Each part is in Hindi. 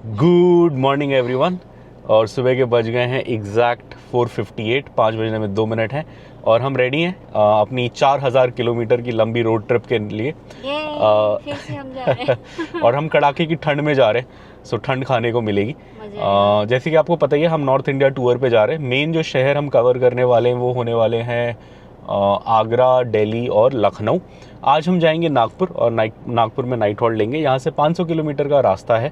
Good morning everyone. और सुबह के बज गए हैं एग्जैक्ट 4:58, 5 बजने में 2 मिनट हैं और हम रेडी हैं अपनी 4000 किलोमीटर की लंबी रोड ट्रिप के लिए। फिर से हम जा रहे हैं। और हम कड़ाके की ठंड में जा रहे हैं, सो ठंड खाने को मिलेगी। जैसे कि आपको पता ही है, हम नॉर्थ इंडिया टूर पे जा रहे हैं। मेन जो शहर हम कवर करने वाले हैं वो होने वाले हैं आगरा, दिल्ली और लखनऊ। आज हम जाएंगे नागपुर और नागपुर में नाइट हॉल्ट लेंगे। यहाँ से 500 किलोमीटर का रास्ता है।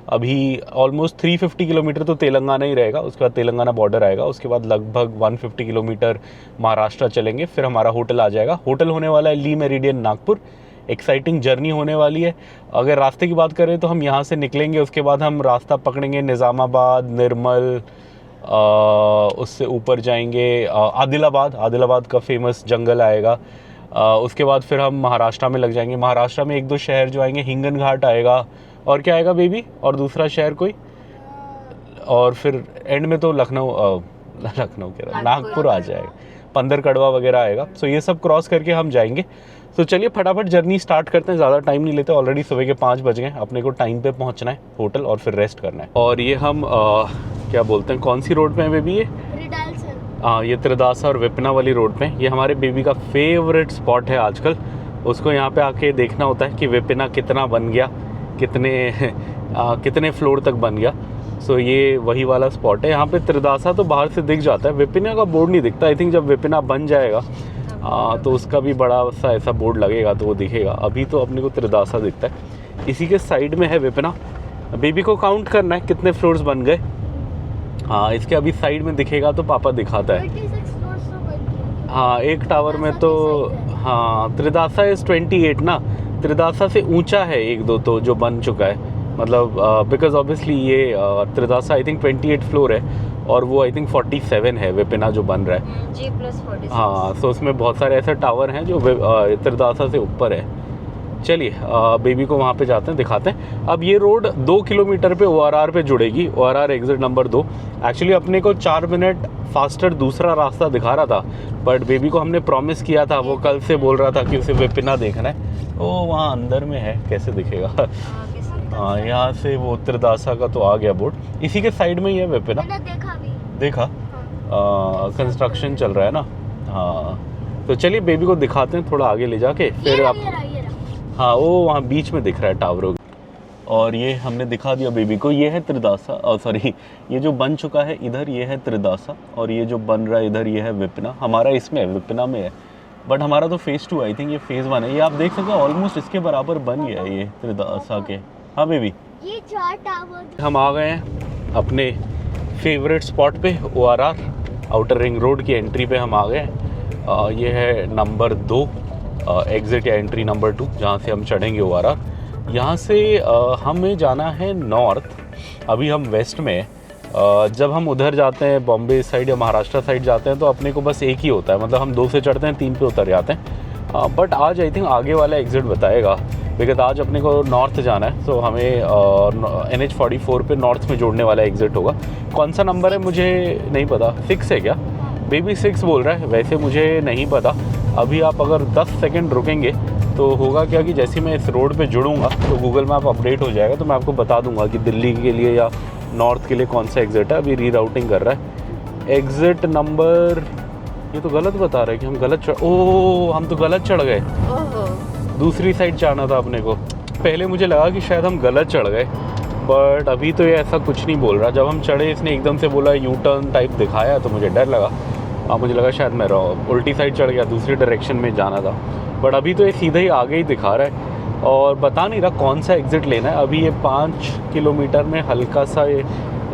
अभी ऑलमोस्ट 350 किलोमीटर तो तेलंगाना ही रहेगा, उसके बाद तेलंगाना बॉर्डर आएगा, उसके बाद लगभग 150 किलोमीटर महाराष्ट्र चलेंगे, फिर हमारा होटल आ जाएगा। होटल होने वाला है ली मेरिडियन नागपुर। एक्साइटिंग जर्नी होने वाली है। अगर रास्ते की बात करें तो हम यहाँ से निकलेंगे, उसके बाद हम रास्ता पकड़ेंगे निज़ामाबाद, निर्मल, उससे ऊपर जाएंगे आदिलाबाद का फेमस जंगल आएगा। उसके बाद फिर हम महाराष्ट्र में लग जाएंगे। महाराष्ट्र में 1-2 शहर जो आएंगे, हिंगन घाट आएगा, और क्या आएगा बेबी, और दूसरा शहर कोई, और फिर एंड में तो लखनऊ के नागपुर आ जाएगा, पंदर कड़वा वगैरह आएगा। सो ये सब क्रॉस करके हम जाएंगे। तो चलिए फटाफट जर्नी स्टार्ट करते हैं, ज़्यादा टाइम नहीं लेते। ऑलरेडी सुबह के 5 बज गए, अपने को टाइम पे पहुंचना है होटल और फिर रेस्ट करना है। और ये हम क्या बोलते हैं, कौन सी रोड पे है बेबी ये? ये त्रिदासा और विपिना वाली रोड पे। ये हमारे बेबी का फेवरेट स्पॉट है आजकल। उसको यहाँ पे आके देखना होता है कि विपिना कितना बन गया, कितने फ्लोर तक बन गया। सो ये वही वाला स्पॉट है। यहाँ पे त्रिदासा तो बाहर से दिख जाता है, विपिना का बोर्ड नहीं दिखता। आई थिंक जब विपिना बन जाएगा तो उसका भी बड़ा सा ऐसा बोर्ड लगेगा तो वो दिखेगा। अभी तो अपने को त्रिदासा दिखता है। इसी के साइड में है विपिना। बेबी को काउंट करना है कितने फ्लोर्स बन गए। हाँ, इसके अभी साइड में दिखेगा तो पापा दिखाता है। हाँ, एक टावर में तो हाँ, त्रिदासा इज 28 ना। त्रिदासा से ऊंचा है 1-2 तो जो बन चुका है, मतलब बिकॉज ऑब्वियसली ये त्रिदासा आई थिंक 28 फ्लोर है और वो आई थिंक 47 है विपिना जो बन रहा है G+46। हाँ, तो उसमें बहुत सारे ऐसे टावर हैं जो त्रिदासा से ऊपर है। चलिए बेबी को वहाँ पे जाते हैं, दिखाते हैं। अब ये रोड 2 किलोमीटर पे ORR पे जुड़ेगी, ORR एग्जिट नंबर 2। एक्चुअली अपने को 4 मिनट फास्टर दूसरा रास्ता दिखा रहा था, बट बेबी को हमने प्रॉमिस किया था, वो कल से बोल रहा था कि उसे विपिना देखना है। ओ वहाँ अंदर में है, कैसे दिखेगा? हाँ, यहाँ से वो त्रिदासा का तो आ गया बोर्ड। इसी के साइड में ही है विपिना। देखा कंस्ट्रक्शन चल रहा है ना। हाँ, तो चलिए बेबी को दिखाते हैं थोड़ा आगे ले जाके, फिर आप। हाँ, वो वहाँ बीच में दिख रहा है टावरों। और ये हमने दिखा दिया बेबी को। ये है त्रिदासा, सॉरी, ये जो बन चुका है इधर ये है त्रिदासा, और ये जो बन रहा है इधर ये है विपिना। हमारा इसमें है, विपिना में है, बट हमारा तो फेज़ 2 आई थिंक, ये फेज़ 1 है। ये आप देख सकते हो ऑलमोस्ट इसके बराबर बन गया है ये त्रिदासा के। हाँ बेबी, ये 4 टावर। हम आ गए हैं अपने फेवरेट स्पॉट पे, ORR आउटर रिंग रोड की एंट्री पे हम आ गए हैं। ये है नंबर 2 एग्ज़िट या एंट्री नंबर 2, जहाँ से हम चढ़ेंगे ORR। यहाँ से हमें जाना है नॉर्थ। अभी हम वेस्ट में। जब हम उधर जाते हैं बॉम्बे साइड या महाराष्ट्र साइड जाते हैं तो अपने को बस एक ही होता है, मतलब हम 2 से चढ़ते हैं, 3 पे उतर जाते हैं। बट आज आई थिंक आगे वाला एग्ज़िट बताएगा, बिकॉज आज अपने को नॉर्थ जाना है। तो हमें NH44 पे नॉर्थ में जोड़ने वाला एग्ज़िट होगा। कौन सा नंबर है मुझे नहीं पता, 6 है क्या? बेबी 6 बोल रहा है, वैसे मुझे नहीं पता। अभी आप अगर 10 सेकंड रुकेंगे तो होगा क्या कि जैसे मैं इस रोड पे जुड़ूंगा तो गूगल मैप अपडेट हो जाएगा, तो मैं आपको बता दूंगा कि दिल्ली के लिए या नॉर्थ के लिए कौन सा एग्ज़िट है। अभी रीराउटिंग कर रहा है। एग्ज़िट नंबर, ये तो गलत बता रहा है कि हम गलत हम तो गलत चढ़ गए। दूसरी साइड जाना था अपने को। पहले मुझे लगा कि शायद हम गलत चढ़ गए, बट अभी तो ये ऐसा कुछ नहीं बोल रहा। जब हम चढ़े इसने एकदम से बोला यू टर्न टाइप दिखाया, तो मुझे डर लगा। मुझे लगा शायद मैं उल्टी साइड चढ़ गया, दूसरी डायरेक्शन में जाना था। बट अभी तो ये सीधे ही आगे ही दिखा रहा है और बता नहीं रहा कौन सा एग्ज़िट लेना है। अभी ये 5 किलोमीटर में हल्का सा ये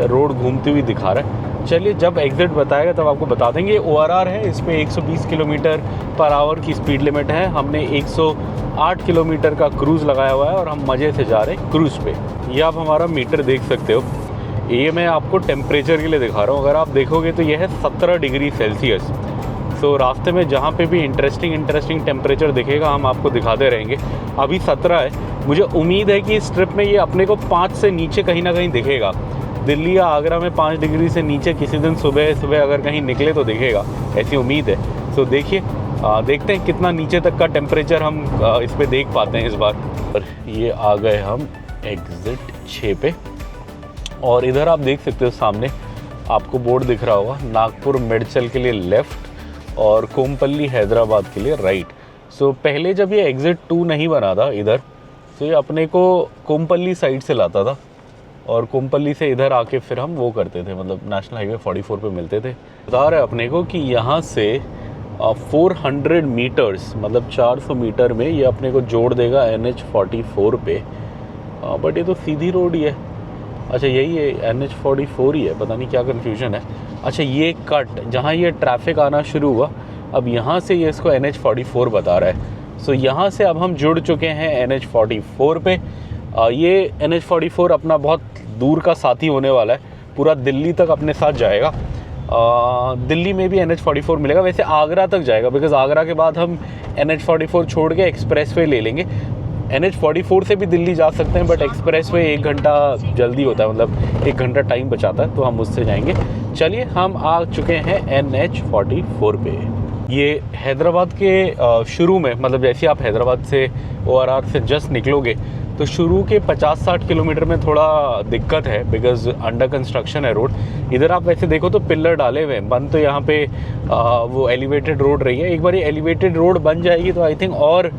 रोड घूमती हुई दिखा रहा है। चलिए जब एग्ज़िट बताएगा तब आपको बता देंगे। ORR है, इस पर 120 किलोमीटर पर आवर की स्पीड लिमिट है। हमने 108 किलोमीटर का क्रूज़ लगाया हुआ है और हम मज़े से जा रहे हैं क्रूज़ पे। ये आप हमारा मीटर देख सकते हो। ये मैं आपको टेम्परेचर के लिए दिखा रहा हूँ। अगर आप देखोगे तो ये है 17 डिग्री सेल्सियस। सो रास्ते में जहाँ पे भी इंटरेस्टिंग टेम्परेचर दिखेगा हम आपको दिखाते रहेंगे। अभी 17 है। मुझे उम्मीद है कि इस ट्रिप में ये अपने को 5 से नीचे कहीं ना कहीं दिखेगा। दिल्ली या आगरा में 5 डिग्री से नीचे किसी दिन सुबह अगर कहीं निकले तो दिखेगा, ऐसी उम्मीद है। सो देखिए, देखते हैं कितना नीचे तक का टेम्परेचर हम इस पर देख पाते हैं इस बार। ये आ गए हम एग्ज़िट 6 पे। और इधर आप देख सकते हो सामने आपको बोर्ड दिख रहा होगा, नागपुर मेडचल के लिए लेफ़्ट और कोमपल्ली हैदराबाद के लिए राइट। सो पहले जब ये एग्ज़िट 2 नहीं बना था इधर, तो ये अपने को कोमपल्ली साइड से लाता था और कोमपल्ली से इधर आके फिर हम वो करते थे, मतलब नेशनल हाईवे 44 पे मिलते थे। बता रहे अपने को कि यहाँ से 400 मीटर्स मतलब 400 मीटर में ये अपने को जोड़ देगा NH 44 पे। बट ये तो सीधी रोड ही है। अच्छा यही है NH 44 ही है, पता नहीं क्या कन्फ्यूजन है। अच्छा ये कट जहाँ ये ट्रैफिक आना शुरू हुआ, अब यहाँ से ये इसको NH 44 बता रहा है। सो यहाँ से अब हम जुड़ चुके हैं NH 44 पे। ये NH 44 अपना बहुत दूर का साथी होने वाला है, पूरा दिल्ली तक अपने साथ जाएगा। दिल्ली में भी NH 44 मिलेगा, वैसे आगरा तक जाएगा, बिकॉज़ आगरा के बाद हम NH 44 छोड़ के एक्सप्रेसवे ले लेंगे। NH 44 से भी दिल्ली जा सकते हैं, बट एक्सप्रेसवे 1 घंटा जल्दी होता है, मतलब 1 घंटा टाइम बचाता है, तो हम उससे जाएंगे। चलिए हम आ चुके हैं NH 44 पे। ये हैदराबाद के शुरू में, मतलब जैसे आप हैदराबाद से ORR से जस्ट निकलोगे तो शुरू के 50-60 किलोमीटर में थोड़ा दिक्कत है, बिकॉज़ अंडर कंस्ट्रक्शन है रोड। इधर आप वैसे देखो तो पिलर डाले हुए हैं, बन तो यहाँ पे वो एलिवेटेड रोड रही है। एक बार ये एलिवेटेड रोड बन जाएगी तो आई थिंक और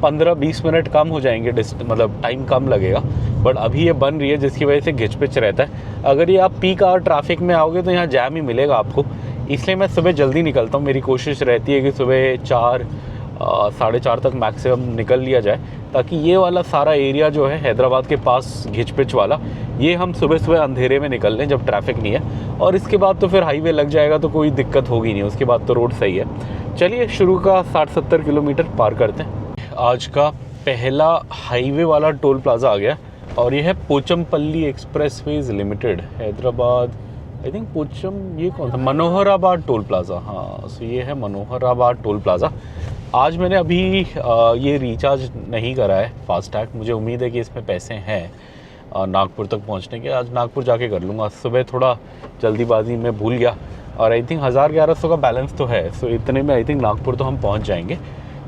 15-20 मिनट कम हो जाएंगे, मतलब टाइम कम लगेगा। बट अभी ये बन रही है जिसकी वजह से घिच पिच रहता है। अगर ये आप पीक आवर ट्रैफिक में आओगे तो यहाँ जैम ही मिलेगा आपको, इसलिए मैं सुबह जल्दी निकलता हूँ। मेरी कोशिश रहती है कि सुबह 4 साढ़े 4 तक मैक्सिमम निकल लिया जाए, ताकि ये वाला सारा एरिया जो है हैदराबाद के पास घिच पिच वाला, ये हम सुबह सुबह अंधेरे में निकल लें जब ट्रैफिक नहीं है। और इसके बाद तो फिर हाईवे लग जाएगा तो कोई दिक्कत होगी नहीं, उसके बाद तो रोड सही है। चलिए शुरू का 60-70 किलोमीटर पार करते हैं। आज का पहला हाईवे वाला टोल प्लाजा आ गया और ये है Pochampalli expressways limited, Hyderabad. I think Pocham, ये कौन सा, मनोहराबाद टोल प्लाजा। हाँ, सो ये है मनोहराबाद टोल प्लाजा। आज मैंने अभी ये रिचार्ज नहीं करा है फास्टैग, मुझे उम्मीद है कि इसमें पैसे हैं नागपुर तक पहुंचने के। आज नागपुर जाके कर लूँगा, सुबह थोड़ा जल्दीबाजी में भूल गया और आई थिंक 1000-1100 का बैलेंस तो है। सो इतने में आई थिंक नागपुर तो हम पहुंच जाएंगे।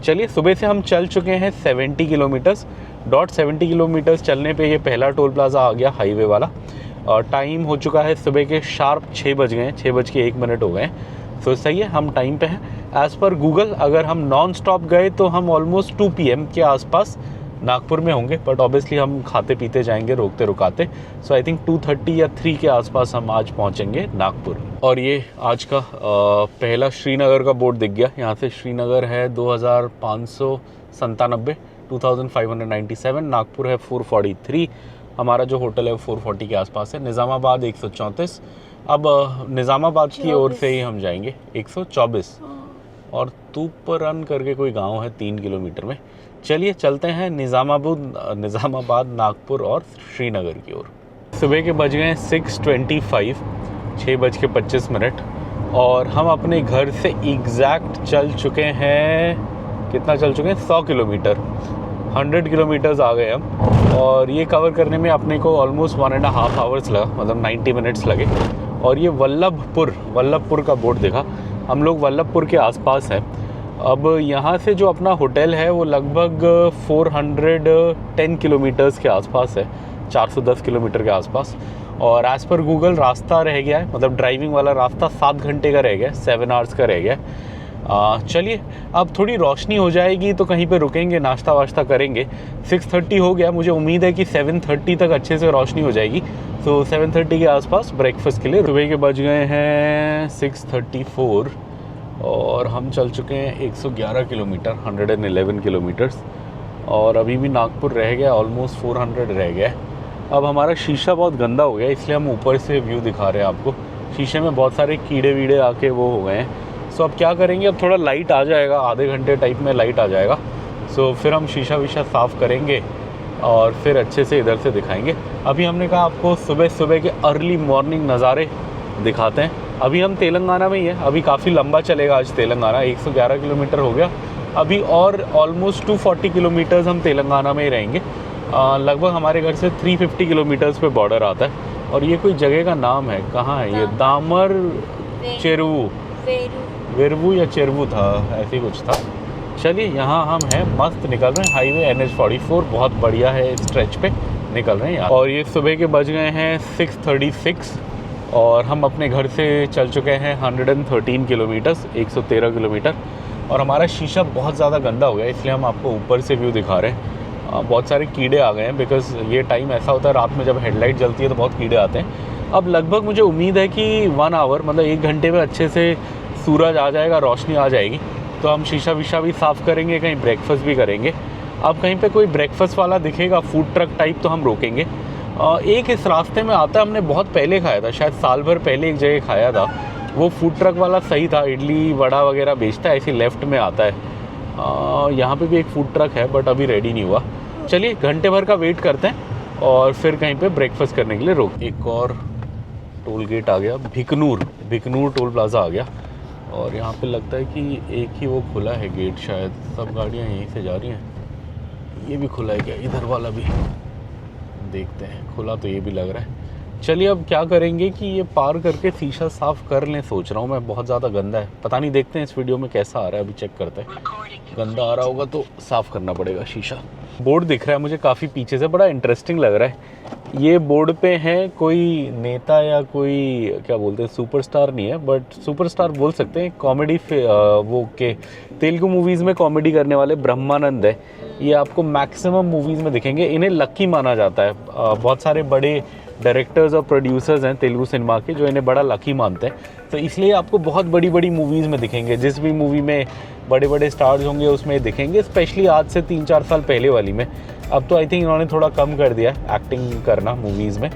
चलिए सुबह से हम चल चुके हैं 70 किलोमीटर्स। 70 किलोमीटर्स चलने पे ये पहला टोल प्लाजा आ गया हाईवे वाला। और टाइम हो चुका है सुबह के शार्प 6 बज गए हैं, 6:01 हो गए हैं। तो सही है, हम टाइम पे हैं एज़ पर गूगल। अगर हम नॉन स्टॉप गए तो हम ऑलमोस्ट 2 PM के आसपास नागपुर में होंगे, बट ऑब्वियसली हम खाते पीते जाएंगे रोकते रुकाते। सो आई थिंक 2:30 या 3 के आसपास हम आज पहुंचेंगे नागपुर। और ये आज का पहला श्रीनगर का बोर्ड दिख गया। यहाँ से श्रीनगर है 2597, 2597। नागपुर है 443। हमारा जो होटल है 440 के आसपास है। निज़ामाबाद 134। अब निज़ामाबाद की ओर से ही हम जाएंगे 124। और तूपरन करके कोई गांव है 3 किलोमीटर में। चलिए चलते हैं निज़ामाबाद, नागपुर और श्रीनगर की ओर। सुबह के बज गए 6:25, 6:25। और हम अपने घर से एग्जैक्ट चल चुके हैं, कितना चल चुके हैं, 100 किलोमीटर, 100 किलोमीटर्स आ गए हम। और ये कवर करने में अपने को ऑलमोस्ट 1.5 आवर्स लगा, मतलब 90 मिनट्स लगे। और ये वल्लभपुर का बोर्ड देखा। हम लोग वल्लभपुर के आसपास हैं। अब यहाँ से जो अपना होटल है वो लगभग 410 किलोमीटर्स के आसपास है, 410 किलोमीटर के आसपास। और एज़ पर गूगल रास्ता रह गया है, मतलब ड्राइविंग वाला रास्ता 7 घंटे का रह गया, 7 आवर्स का रह गया। चलिए अब थोड़ी रोशनी हो जाएगी तो कहीं पे रुकेंगे, नाश्ता वाश्ता करेंगे। 6:30 हो गया, मुझे उम्मीद है कि 7:30 तक अच्छे से रोशनी हो जाएगी। तो 7:30 के आसपास ब्रेकफास्ट के लिए। सुबह के बज गए हैं 6:34 और हम चल चुके हैं 111 किलोमीटर, 111 किलोमीटर्स। और अभी भी नागपुर रह गया, ऑलमोस्ट 400 रह गया। अब हमारा शीशा बहुत गंदा हो गया, इसलिए हम ऊपर से व्यू दिखा रहे हैं आपको। शीशे में बहुत सारे कीड़े वीड़े आके वो हो गए हैं। सो अब क्या करेंगे, अब थोड़ा लाइट आ जाएगा, आधे घंटे टाइप में लाइट आ जाएगा। सो फिर हम शीशा वीशा साफ़ करेंगे और फिर अच्छे से इधर से दिखाएंगे। अभी हमने कहा आपको सुबह सुबह के अर्ली मॉर्निंग नज़ारे दिखाते हैं। अभी हम तेलंगाना में ही है, अभी काफ़ी लंबा चलेगा आज तेलंगाना। 111 किलोमीटर हो गया अभी, और ऑलमोस्ट 240 किलोमीटर्स हम तेलंगाना में ही रहेंगे। लगभग हमारे घर से 350 किलोमीटर्स पे बॉर्डर आता है। और ये कोई जगह का नाम है, कहाँ है ये, दामर चेरवू, वेरवू या चेरवू था, ऐसे ही कुछ था। चलिए यहाँ हम हैं, मस्त निकल रहे हैं। हाईवे NH 44 बहुत बढ़िया है, स्ट्रेच पे निकल रहे हैं यहाँ। और ये सुबह के बज गए हैं 6:36 और हम अपने घर से चल चुके हैं 113 किलोमीटर्स, 113 किलोमीटर। और हमारा शीशा बहुत ज़्यादा गंदा हो गया, इसलिए हम आपको ऊपर से व्यू दिखा रहे हैं। बहुत सारे कीड़े आ गए हैं, बिकॉज़ ये टाइम ऐसा होता है रात में जब हेडलाइट जलती है तो बहुत कीड़े आते हैं। अब लगभग मुझे उम्मीद है कि 1 आवर मतलब 1 घंटे में अच्छे से सूरज आ जाएगा, रोशनी आ जाएगी, तो हम शीशा वीशा भी साफ़ करेंगे, कहीं ब्रेकफास्ट भी करेंगे। अब कहीं पे कोई ब्रेकफास्ट वाला दिखेगा फूड ट्रक टाइप तो हम रोकेंगे। एक इस रास्ते में आता है, हमने बहुत पहले खाया था, शायद साल भर पहले एक जगह खाया था। वो फूड ट्रक वाला सही था, इडली वड़ा वगैरह बेचता है, ऐसे लेफ़्ट में आता है। यहाँ पे भी एक फूड ट्रक है बट अभी रेडी नहीं हुआ। चलिए घंटे भर का वेट करते हैं और फिर कहीं पे ब्रेकफास्ट करने के लिए रोक। एक और टोल गेट आ गया, भिकनूर टोल प्लाज़ा आ गया। और यहाँ पे लगता है कि एक ही वो खुला है गेट, शायद सब गाड़ियाँ यहीं से जा रही हैं। ये भी खुला है क्या? इधर वाला भी देखते हैं, खुला तो ये भी लग रहा है। चलिए अब क्या करेंगे कि ये पार करके शीशा साफ़ कर लें, सोच रहा हूँ मैं। बहुत ज़्यादा गंदा है, पता नहीं, देखते हैं इस वीडियो में कैसा आ रहा है, अभी चेक करते हैं। गंदा आ रहा होगा तो साफ़ करना पड़ेगा शीशा। बोर्ड दिख रहा है मुझे काफ़ी पीछे से, बड़ा इंटरेस्टिंग लग रहा है। ये बोर्ड पे है कोई नेता या कोई क्या बोलते हैं, सुपरस्टार नहीं है बट सुपरस्टार बोल सकते हैं, कॉमेडी वो के तेलुगु मूवीज़ में कॉमेडी करने वाले ब्रह्मानंद है। ये आपको मैक्सिमम मूवीज़ में दिखेंगे, इन्हें लकी माना जाता है। बहुत सारे बड़े डायरेक्टर्स और प्रोड्यूसर्स हैं तेलुगु सिनेमा के जो इन्हें बड़ा लकी मानते हैं, तो इसलिए आपको बहुत बड़ी बड़ी मूवीज़ में दिखेंगे। जिस भी मूवी में बड़े बड़े स्टार्स होंगे उसमें दिखेंगे, स्पेशली आज से 3-4 साल पहले वाली में। अब तो आई थिंक इन्होंने थोड़ा कम कर दिया है एक्टिंग करना मूवीज़ में,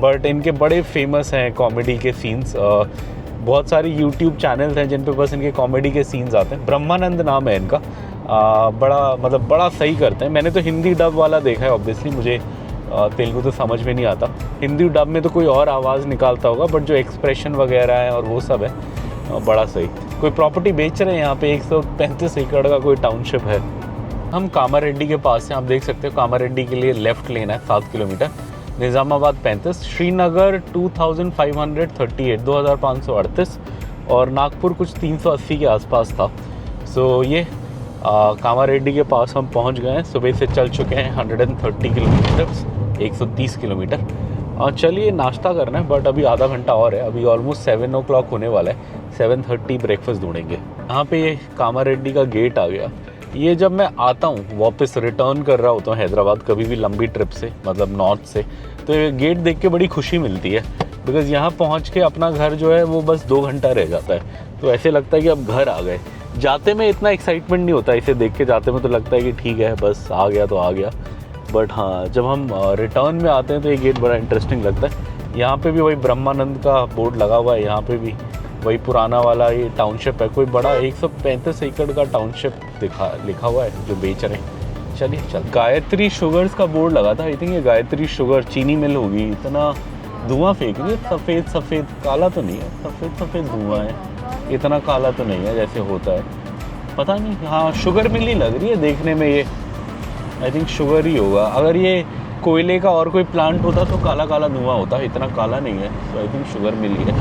बट इनके बड़े फेमस हैं कॉमेडी के सीन्स। बहुत सारे यूट्यूब चैनल्स हैं जिन पे बस इनके कॉमेडी के सीन्स आते हैं। ब्रह्मानंद नाम है इनका। बड़ा सही करते हैं। मैंने तो हिंदी डब वाला देखा है, ऑब्वियसली मुझे तेलुगु तो समझ में नहीं आता। हिंदी डब में तो कोई और आवाज़ निकालता होगा, बट जो एक्सप्रेशन वगैरह है और वो सब है बड़ा सही। कोई प्रॉपर्टी बेच रहे हैं यहाँ पे, 135 एकड़ का कोई टाउनशिप है। हम कामारेड्डी के पास हैं, आप देख सकते हो। कामारेड्डी के लिए लेफ़्ट लेना है 7 किलोमीटर, निज़ामाबाद 35, श्रीनगर 2538 और नागपुर कुछ 380 के आसपास था। सो ये कामारेड्डी के पास हम पहुंच गए हैं। सुबह से चल चुके हैं 130 किलोमीटर, 130 किलोमीटर। चलिए नाश्ता करना है, बट अभी आधा घंटा और है। अभी ऑलमोस्ट 7 o'clock होने वाला है, 7:30 ब्रेकफास्ट ढूंढेंगे। यहाँ पे ये कामारेड्डी का गेट आ गया। ये जब मैं आता हूँ वापस रिटर्न कर रहा होता हूँ हैदराबाद कभी भी लंबी ट्रिप से, मतलब नॉर्थ से, तो ये गेट देख के बड़ी खुशी मिलती है। बिकॉज़ यहाँ पहुँच के अपना घर जो है वो बस 2 घंटा रह जाता है, तो ऐसे लगता है कि अब घर आ गए। जाते में इतना एक्साइटमेंट नहीं होता, इसे देख के जाते में तो लगता है कि ठीक है बस आ गया तो आ गया। बट हाँ, जब हम रिटर्न में आते हैं तो ये गेट बड़ा इंटरेस्टिंग लगता है। यहाँ पे भी वही ब्रह्मानंद का बोर्ड लगा हुआ है, यहाँ पे भी वही पुराना वाला ये टाउनशिप है। कोई बड़ा 135 एकड़ का टाउनशिप लिखा हुआ है जो बेच रहे हैं। चलिए गायत्री शुगर्स का बोर्ड लगा था। आई थिंक ये गायत्री शुगर चीनी मिल होगी। इतना धुआं फेंक रही है, सफ़ेद काला तो नहीं है, सफ़ेद धुआं है, इतना काला तो नहीं है जैसे होता है, पता नहीं। हाँ, शुगर मिल ही लग रही है देखने में, ये आई थिंक शुगर ही होगा। अगर ये कोयले का और कोई प्लांट होता तो काला काला धुआं होता, इतना काला नहीं है, तो आई थिंक शुगर मिल ही है।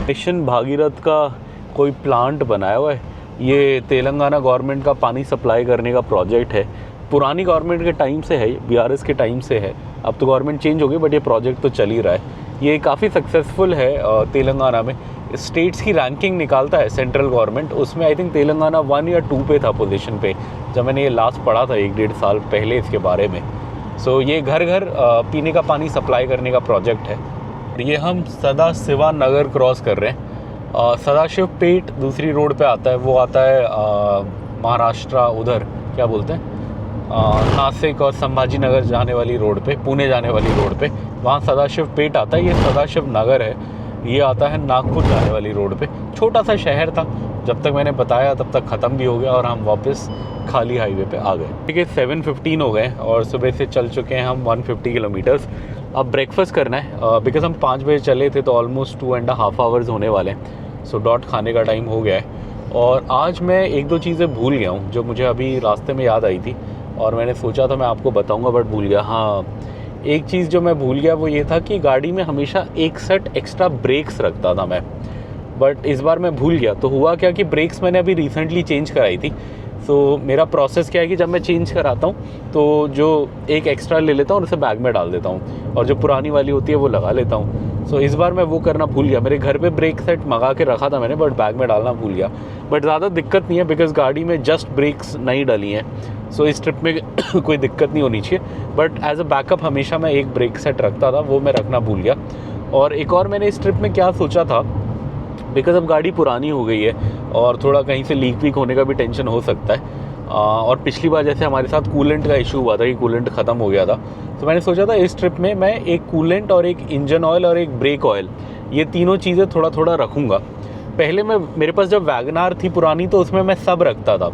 मिशन भागीरथ का कोई प्लांट बनाया हुआ है। ये तेलंगाना गवर्नमेंट का पानी सप्लाई करने का प्रोजेक्ट है। पुरानी गवर्नमेंट के टाइम से है, BRS के टाइम से है। अब तो गवर्नमेंट चेंज हो गई, बट ये प्रोजेक्ट तो चल ही रहा है। ये काफ़ी सक्सेसफुल है। तेलंगाना में स्टेट्स की रैंकिंग निकालता है सेंट्रल गवर्नमेंट, उसमें आई थिंक तेलंगाना 1 या 2 पे था पोजीशन पे, जब मैंने ये लास्ट पढ़ा था 1-1.5 साल पहले इसके बारे में। सो ये घर घर पीने का पानी सप्लाई करने का प्रोजेक्ट है। ये हम सदाशिवा नगर क्रॉस कर रहे हैं। सदाशिव पेट दूसरी रोड पे आता है, वो आता है महाराष्ट्र, उधर क्या बोलते हैं, नासिक और संभाजी नगर जाने वाली रोड पे, पुणे जाने वाली रोड पे, वहाँ सदाशिव पेट आता है। ये सदाशिव नगर है, ये आता है नागपुर जाने वाली रोड पे। छोटा सा शहर था, जब तक मैंने बताया तब तक ख़त्म भी हो गया और हम वापस खाली हाईवे पे आ गए। ठीक है, 7:15 हो गए और सुबह से चल चुके हैं हम 150 किलोमीटर्स। अब ब्रेकफास्ट करना है, बिकॉज़ हम 5 बजे चले थे तो ऑलमोस्ट 2.5 आवर्स होने वाले हैं। सो डॉट खाने का टाइम हो गया है। और आज मैं 1-2 चीज़ें भूल गया हूँ जो मुझे अभी रास्ते में याद आई थी और मैंने सोचा था मैं आपको बताऊँगा, बट भूल गया। हाँ, एक चीज़ जो मैं भूल गया वो ये था कि गाड़ी में हमेशा 1 सेट एक्स्ट्रा ब्रेक्स रखता था मैं, बट इस बार मैं भूल गया। तो हुआ क्या कि ब्रेक्स मैंने अभी रिसेंटली चेंज कराई थी। सो मेरा प्रोसेस क्या है कि जब मैं चेंज कराता हूँ तो जो एक एक्स्ट्रा ले लेता हूँ और उसे बैग में डाल देता हूँ और जो पुरानी वाली होती है वो लगा लेता हूँ। सो इस बार मैं वो करना भूल गया। मेरे घर पे ब्रेक सेट मंगा के रखा था मैंने, बट बैग में डालना भूल गया। बट ज़्यादा दिक्कत नहीं है बिकॉज़ गाड़ी में जस्ट ब्रेक्स नहीं डली हैं। सो इस ट्रिप में कोई दिक्कत नहीं होनी चाहिए। बट एज अ बैकअप हमेशा मैं एक ब्रेक सेट रखता था, वो मैं रखना भूल गया। और एक और मैंने इस ट्रिप में क्या सोचा था, बिकॉज़ अब गाड़ी पुरानी हो गई है और थोड़ा कहीं से लीक वीक होने का भी टेंशन हो सकता है। और पिछली बार जैसे हमारे साथ कूलेंट का इशू हुआ था कि कूलेंट ख़त्म हो गया था, तो मैंने सोचा था इस ट्रिप में मैं एक कूलेंट और एक इंजन ऑयल और एक ब्रेक ऑयल, ये तीनों चीज़ें थोड़ा थोड़ा रखूँगा। पहले मेरे पास जब वैगनार थी पुरानी तो उसमें मैं सब रखता था।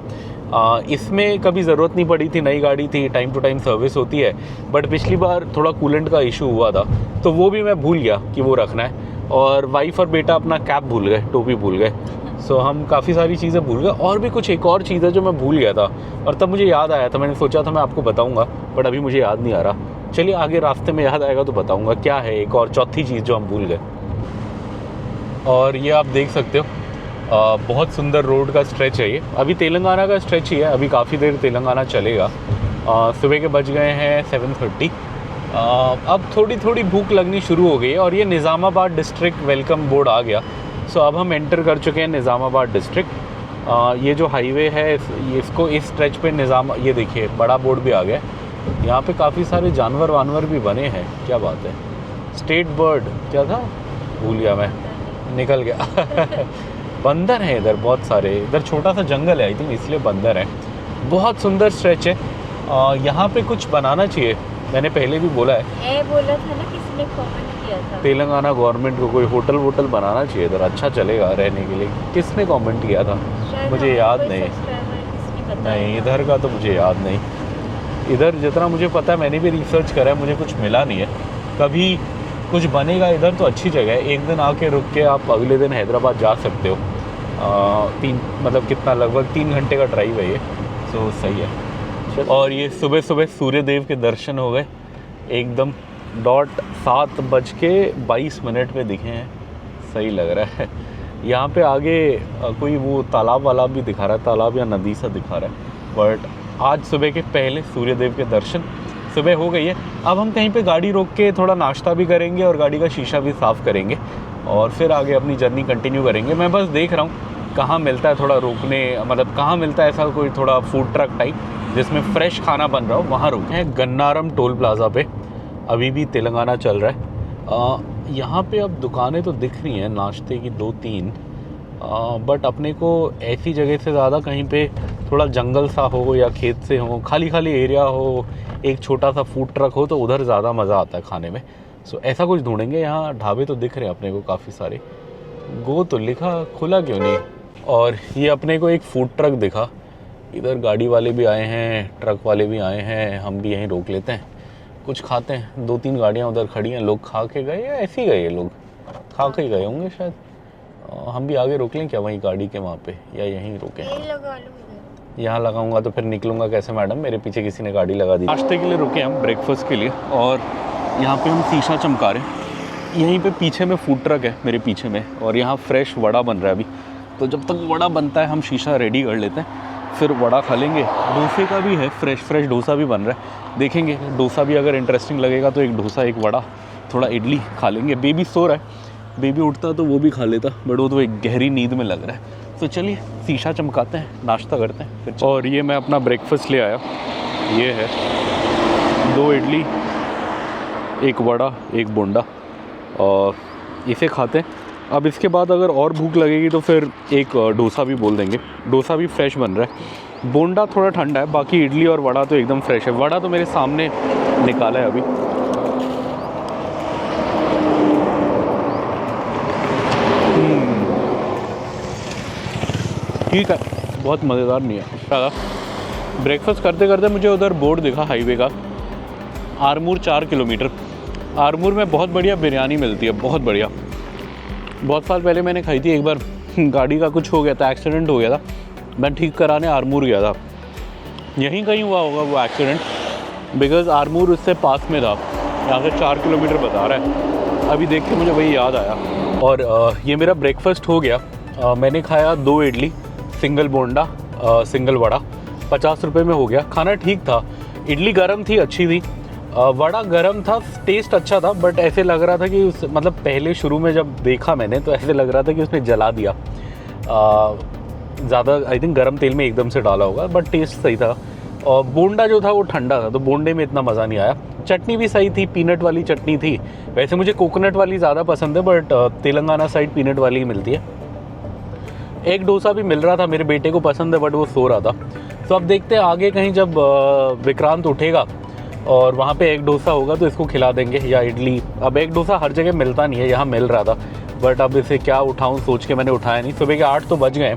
इसमें कभी ज़रूरत नहीं पड़ी थी, नई गाड़ी थी, टाइम टू टाइम सर्विस होती है। बट पिछली बार थोड़ा कूलेंट का इशू हुआ था तो वो भी मैं भूल गया कि वो रखना है। और वाइफ और बेटा अपना कैप भूल गए, टोपी भूल गए। सो हम काफ़ी सारी चीज़ें भूल गए। और भी कुछ एक और चीज़ है जो मैं भूल गया था और तब मुझे याद आया था, मैंने सोचा था मैं आपको बताऊंगा बट अभी मुझे याद नहीं आ रहा। चलिए आगे रास्ते में याद आएगा तो बताऊंगा क्या है एक और चौथी चीज़ जो हम भूल गए। और ये आप देख सकते हो बहुत सुंदर रोड का स्ट्रेच है ये। अभी तेलंगाना का स्ट्रेच ही है, अभी काफ़ी देर तेलंगाना चलेगा। सुबह के बज गए हैं 7:30। अब थोड़ी थोड़ी भूख लगनी शुरू हो गई है और ये निज़ामाबाद डिस्ट्रिक्ट वेलकम बोर्ड आ गया। सो अब हम एंटर कर चुके हैं निज़ामाबाद डिस्ट्रिक्ट। ये जो हाईवे है इसको इस स्ट्रेच पे ये देखिए बड़ा बोर्ड भी आ गया। यहाँ पे काफ़ी सारे जानवर वानवर भी बने हैं, क्या बात है। स्टेट बर्ड क्या था, भूल गया मैं, निकल गया। बंदर हैं इधर बहुत सारे, इधर छोटा सा जंगल है आई थिंक इसलिए बंदर हैं। बहुत सुंदर स्ट्रेच है। यहाँ पे कुछ बनाना चाहिए, मैंने पहले भी बोला है। बोला था ना, किसी ने कमेंट किया था तेलंगाना गवर्नमेंट को कोई होटल वोटल बनाना चाहिए इधर, अच्छा चलेगा रहने के लिए। किसने कमेंट किया था मुझे याद नहीं, इधर का तो मुझे याद नहीं। इधर जितना मुझे पता है, मैंने भी रिसर्च करा है, मुझे कुछ मिला नहीं है। कभी कुछ बनेगा इधर तो अच्छी जगह है, एक दिन आके रुक के आप अगले दिन हैदराबाद जा सकते हो। कितना लगभग 3 घंटे का ड्राइव है ये, सो सही है। और ये सुबह सुबह सूर्य देव के दर्शन हो गए एकदम .7:22 पे दिखे हैं, सही लग रहा है। यहाँ पे आगे कोई वो तालाब वालाब भी दिखा रहा है, तालाब या नदी सा दिखा रहा है। बट आज सुबह के पहले सूर्य देव के दर्शन सुबह हो गई है। अब हम कहीं पे गाड़ी रोक के थोड़ा नाश्ता भी करेंगे और गाड़ी का शीशा भी साफ़ करेंगे और फिर आगे अपनी जर्नी कंटिन्यू करेंगे। मैं बस देख रहा हूँ कहाँ मिलता है थोड़ा रोकने, कहाँ मिलता है ऐसा कोई थोड़ा फूड ट्रक टाइप जिसमें फ्रेश खाना बन रहा हो, वहाँ रुके हैं। गन्नारम टोल प्लाज़ा पे अभी भी तेलंगाना चल रहा है। यहाँ पे अब दुकानें तो दिख रही हैं नाश्ते की 2-3, बट अपने को ऐसी जगह से ज़्यादा कहीं पे थोड़ा जंगल सा हो या खेत से हो, खाली खाली एरिया हो, एक छोटा सा फूड ट्रक हो तो उधर ज़्यादा मज़ा आता है खाने में। सो ऐसा कुछ ढूंढेंगे। यहाँ ढाबे तो दिख रहे हैं अपने को काफ़ी सारे, गो तो लिखा, खुला क्यों नहीं। और ये अपने को एक फूड ट्रक दिखा, इधर गाड़ी वाले भी आए हैं, ट्रक वाले भी आए हैं, हम भी यहीं रोक लेते हैं, कुछ खाते हैं। 2-3 गाड़ियाँ उधर खड़ी हैं, लोग खा के गए या ऐसे ही गए, लोग खा के गए होंगे शायद। हम भी आगे रोक लें क्या वहीं गाड़ी के वहाँ पे, या यहीं रोकें? यहाँ लगाऊंगा तो फिर निकलूंगा कैसे मैडम, मेरे पीछे किसी ने गाड़ी लगा दी। नाश्ते के लिए रुके हम, ब्रेकफास्ट के लिए, और यहाँ पे हम शीशा चमका रहे हैं। यहीं पे पीछे में फूड ट्रक है मेरे पीछे में, और यहाँ फ्रेश वड़ा बन रहा है अभी। तो जब तक वड़ा बनता है हम शीशा रेडी कर लेते हैं, फिर वड़ा खा लेंगे। डोसे का भी है, फ्रेश डोसा भी बन रहा है, देखेंगे डोसा भी अगर इंटरेस्टिंग लगेगा तो एक डोसा एक वड़ा थोड़ा इडली खा लेंगे। बेबी सो रहा है, बेबी उठता तो वो भी खा लेता, बट वो तो एक गहरी नींद में लग रहा है। तो चलिए शीशा चमकाते हैं, नाश्ता करते हैं फिर। और ये मैं अपना ब्रेकफास्ट ले आया, ये है 2 इडली, एक वड़ा, एक बोंडा, और इसे खाते हैं। अब इसके बाद अगर और भूख लगेगी तो फिर एक डोसा भी बोल देंगे। डोसा भी फ्रेश बन रहा है, बोंडा थोड़ा ठंडा है, बाकी इडली और वड़ा तो एकदम फ्रेश है। वड़ा तो मेरे सामने निकाला है अभी। ठीक है, बहुत मज़ेदार नहीं है। ब्रेकफास्ट करते करते मुझे उधर बोर्ड दिखा हाईवे का, आरमूर 4 किलोमीटर। आरमूर में बहुत बढ़िया बिरयानी मिलती है, बहुत बढ़िया। बहुत साल पहले मैंने खाई थी एक बार, गाड़ी का कुछ हो गया था, एक्सीडेंट हो गया था, मैं ठीक कराने आरमूर गया था। यहीं कहीं हुआ होगा वो एक्सीडेंट, बिकॉज़ आरमूर उससे पास में था, यहाँ से 4 किलोमीटर बता रहा है। अभी देख के मुझे वही याद आया। और ये मेरा ब्रेकफास्ट हो गया। मैंने खाया 2 इडली, सिंगल बोंडा, सिंगल वड़ा, 50 रुपये में हो गया। खाना ठीक था, इडली गर्म थी, अच्छी थी, वड़ा गर्म था, टेस्ट अच्छा था, बट ऐसे लग रहा था कि उस मतलब पहले शुरू में जब देखा मैंने तो ऐसे लग रहा था कि उसने जला दिया, ज़्यादा आई थिंक गर्म तेल में एकदम से डाला होगा, बट टेस्ट सही था। और बोंडा जो था वो ठंडा था, तो बोंडे में इतना मज़ा नहीं आया। चटनी भी सही थी, पीनट वाली चटनी थी। वैसे मुझे कोकोनट वाली ज़्यादा पसंद है, बट तेलंगाना साइड पीनट वाली ही मिलती है। एग डोसा भी मिल रहा था, मेरे बेटे को पसंद है, बट वो सो रहा था। तो अब देखते हैं आगे कहीं जब विक्रांत उठेगा और वहाँ पे एग डोसा होगा तो इसको खिला देंगे, या इडली। अब एग डोसा हर जगह मिलता नहीं है, यहाँ मिल रहा था, बट अब इसे क्या उठाऊँ सोच के मैंने उठाया नहीं। सुबह के 8 तो बज गए।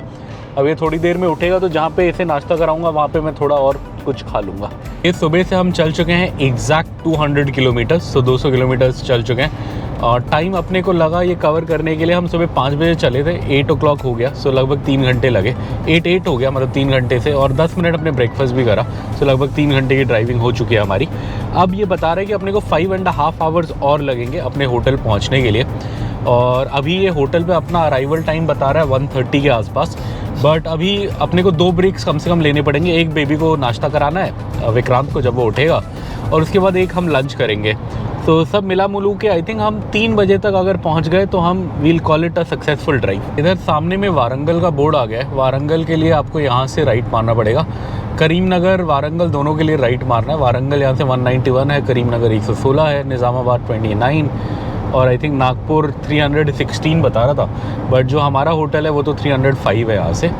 अब ये थोड़ी देर में उठेगा तो जहाँ पे इसे नाश्ता कराऊंगा वहाँ पे मैं थोड़ा और कुछ खा लूँगा। ये सुबह से हम चल चुके हैं एग्जैक्ट 200 किलोमीटर्स, तो 200 किलोमीटर्स चल चुके हैं। और टाइम अपने को लगा ये कवर करने के लिए, हम सुबह 5 बजे चले थे, 8 o'clock हो गया, सो लगभग 3 घंटे लगे। 8 हो गया, मतलब 3 घंटे से, और 10 मिनट अपने ब्रेकफास्ट भी करा, सो लगभग 3 घंटे की ड्राइविंग हो चुकी है हमारी। अब ये बता रहे हैं कि अपने को 5.5 hours और लगेंगे अपने होटल पहुँचने के लिए। और अभी ये होटल पे अपना अराइवल टाइम बता रहा है 1:30 के आसपास, बट अभी अपने को 2 ब्रेक्स कम से कम लेने पड़ेंगे। एक बेबी को नाश्ता कराना है विक्रांत को जब वो उठेगा, और उसके बाद एक हम लंच करेंगे। तो सब मिला मुलू के आई थिंक हम 3 बजे तक अगर पहुंच गए तो हम we'll call it a successful drive. इधर सामने में वारंगल का बोर्ड आ गया है। वारंगल के लिए आपको यहाँ से राइट मारना पड़ेगा। करीमनगर वारंगल दोनों के लिए राइट मारना है। वारंगल यहाँ से 191 है, करीमनगर 116 है, निज़ामाबाद 29, और आई थिंक नागपुर 316 बता रहा था, बट जो हमारा होटल है वो तो 305 है यहाँ से।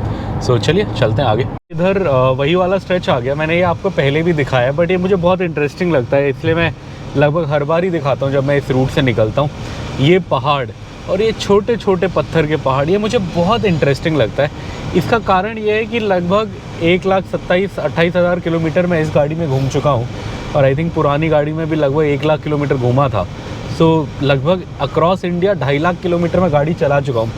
सो चलिए चलते हैं आगे। इधर वही वाला स्ट्रेच आ गया, मैंने ये आपको पहले भी दिखाया, बट ये मुझे बहुत इंटरेस्टिंग लगता है, इसलिए मैं लगभग हर बार ही दिखाता हूँ जब मैं इस रूट से निकलता हूँ। ये पहाड़ और ये छोटे छोटे पत्थर के पहाड़, ये मुझे बहुत इंटरेस्टिंग लगता है। इसका कारण ये है कि लगभग 1,27,000-28 हज़ार किलोमीटर मैं इस गाड़ी में घूम चुका हूँ, और आई थिंक पुरानी गाड़ी में भी लगभग 1 लाख किलोमीटर घूमा था। सो लगभग अक्रॉस इंडिया 2.5 लाख किलोमीटर में गाड़ी चला चुका हूँ,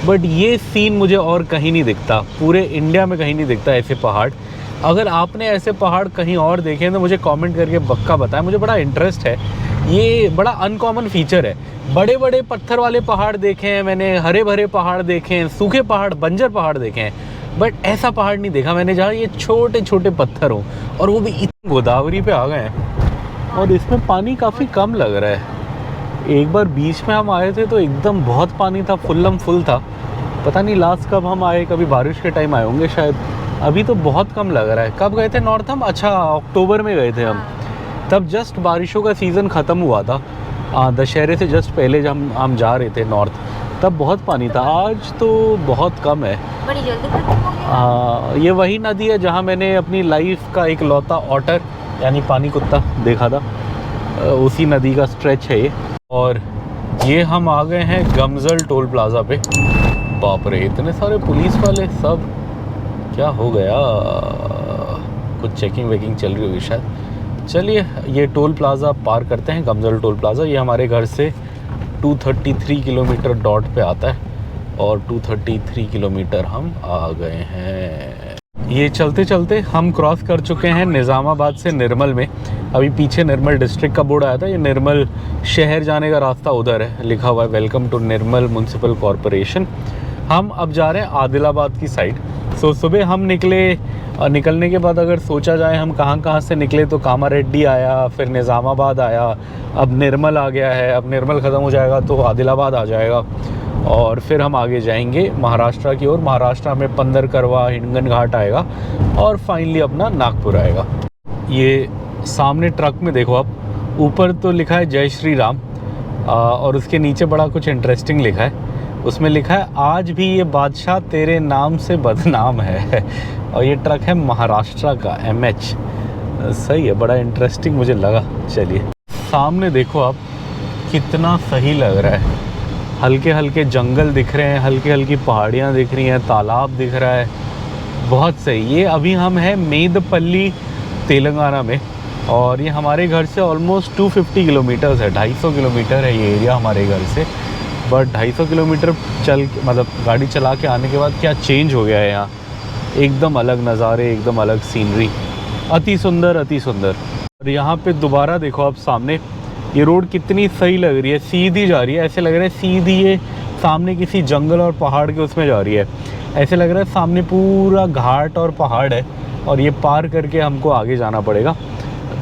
बट ये सीन मुझे और कहीं नहीं दिखता, पूरे इंडिया में कहीं नहीं दिखता ऐसे पहाड़। अगर आपने ऐसे पहाड़ कहीं और देखे हैं तो मुझे कमेंट करके पक्का बताएं, मुझे बड़ा इंटरेस्ट है। ये बड़ा अनकॉमन फीचर है। बड़े बड़े पत्थर वाले पहाड़ देखे हैं मैंने, हरे भरे पहाड़ देखे हैं, सूखे पहाड़, बंजर पहाड़ देखे हैं, बट ऐसा पहाड़ नहीं देखा मैंने जहाँ ये छोटे छोटे पत्थर हों, और वो भी इतनी। गोदावरी पे आ गए हैं और इसमें पानी काफ़ी कम लग रहा है। एक बार बीच में हम आए थे तो एकदम बहुत पानी था, फुल्लम फुल था। पता नहीं लास्ट कब हम आए, कभी बारिश के टाइम आए होंगे शायद। अभी तो बहुत कम लग रहा है। कब गए थे नॉर्थ हम? अच्छा, अक्टूबर में गए थे हम, तब जस्ट बारिशों का सीज़न ख़त्म हुआ था। दशहरे से जस्ट पहले जब हम जा रहे थे नॉर्थ, तब बहुत पानी था। आज तो बहुत कम है। बड़ी जल्दी खत्म हो गया। ये वही नदी है जहाँ मैंने अपनी लाइफ का एक लौता ऑटर यानी पानी कुत्ता देखा था, उसी नदी का स्ट्रेच है ये। और ये हम आ गए हैं गमजल टोल प्लाज़ा पे। बाप रे, इतने सारे पुलिस वाले सब, क्या हो गया? कुछ चेकिंग वेकिंग चल रही होगी शायद। चलिए ये टोल प्लाज़ा पार करते हैं, गमजल टोल प्लाज़ा। ये हमारे घर से 233 किलोमीटर डॉट पे आता है, और 233 किलोमीटर हम आ गए हैं। ये चलते चलते हम क्रॉस कर चुके हैं निज़ामाबाद से निर्मल में। अभी पीछे निर्मल डिस्ट्रिक्ट का बोर्ड आया था, ये निर्मल शहर जाने का रास्ता उधर है, लिखा हुआ है welcome to Nirmal municipal corporation. हम अब जा रहे हैं आदिलाबाद की साइड। सो सुबह हम निकलने के बाद अगर सोचा जाए हम कहाँ से निकले, तो कामारेड्डी आया, फिर निज़ामाबाद आया, अब निर्मल आ गया है। अब निर्मल ख़त्म हो जाएगा तो आदिलाबाद आ जाएगा, और फिर हम आगे जाएंगे महाराष्ट्र की ओर। महाराष्ट्र में पंदरकरवा, हिंगन घाट आएगा, और फाइनली अपना नागपुर आएगा। ये सामने ट्रक में देखो आप, ऊपर तो लिखा है जय श्री राम, और उसके नीचे बड़ा कुछ इंटरेस्टिंग लिखा है। उसमें लिखा है आज भी ये बादशाह तेरे नाम से बदनाम है। और ये ट्रक है महाराष्ट्र का MH। सही है, बड़ा इंटरेस्टिंग मुझे लगा। चलिए सामने देखो आप, कितना सही लग रहा है। हल्के हल्के जंगल दिख रहे हैं, हल्की हल्की पहाड़ियाँ दिख रही हैं, तालाब दिख रहा है, बहुत सही। ये अभी हम हैं मेदपल्ली तेलंगाना में, और ये हमारे घर से ऑलमोस्ट 250 किलोमीटर्स है, 250 किलोमीटर है ये एरिया हमारे घर से। बट 250 किलोमीटर मतलब गाड़ी चला के आने के बाद क्या चेंज हो गया है यहाँ। एकदम अलग नज़ारे, एकदम अलग सीनरी, अति सुंदर अति सुंदर। और यहाँ पे दोबारा देखो आप सामने, ये रोड कितनी सही लग रही है, सीधी जा रही है। ऐसे लग रहा है सीधी ये सामने किसी जंगल और पहाड़ के उसमें जा रही है। ऐसे लग रहा है सामने पूरा घाट और पहाड़ है, और ये पार करके हमको आगे जाना पड़ेगा।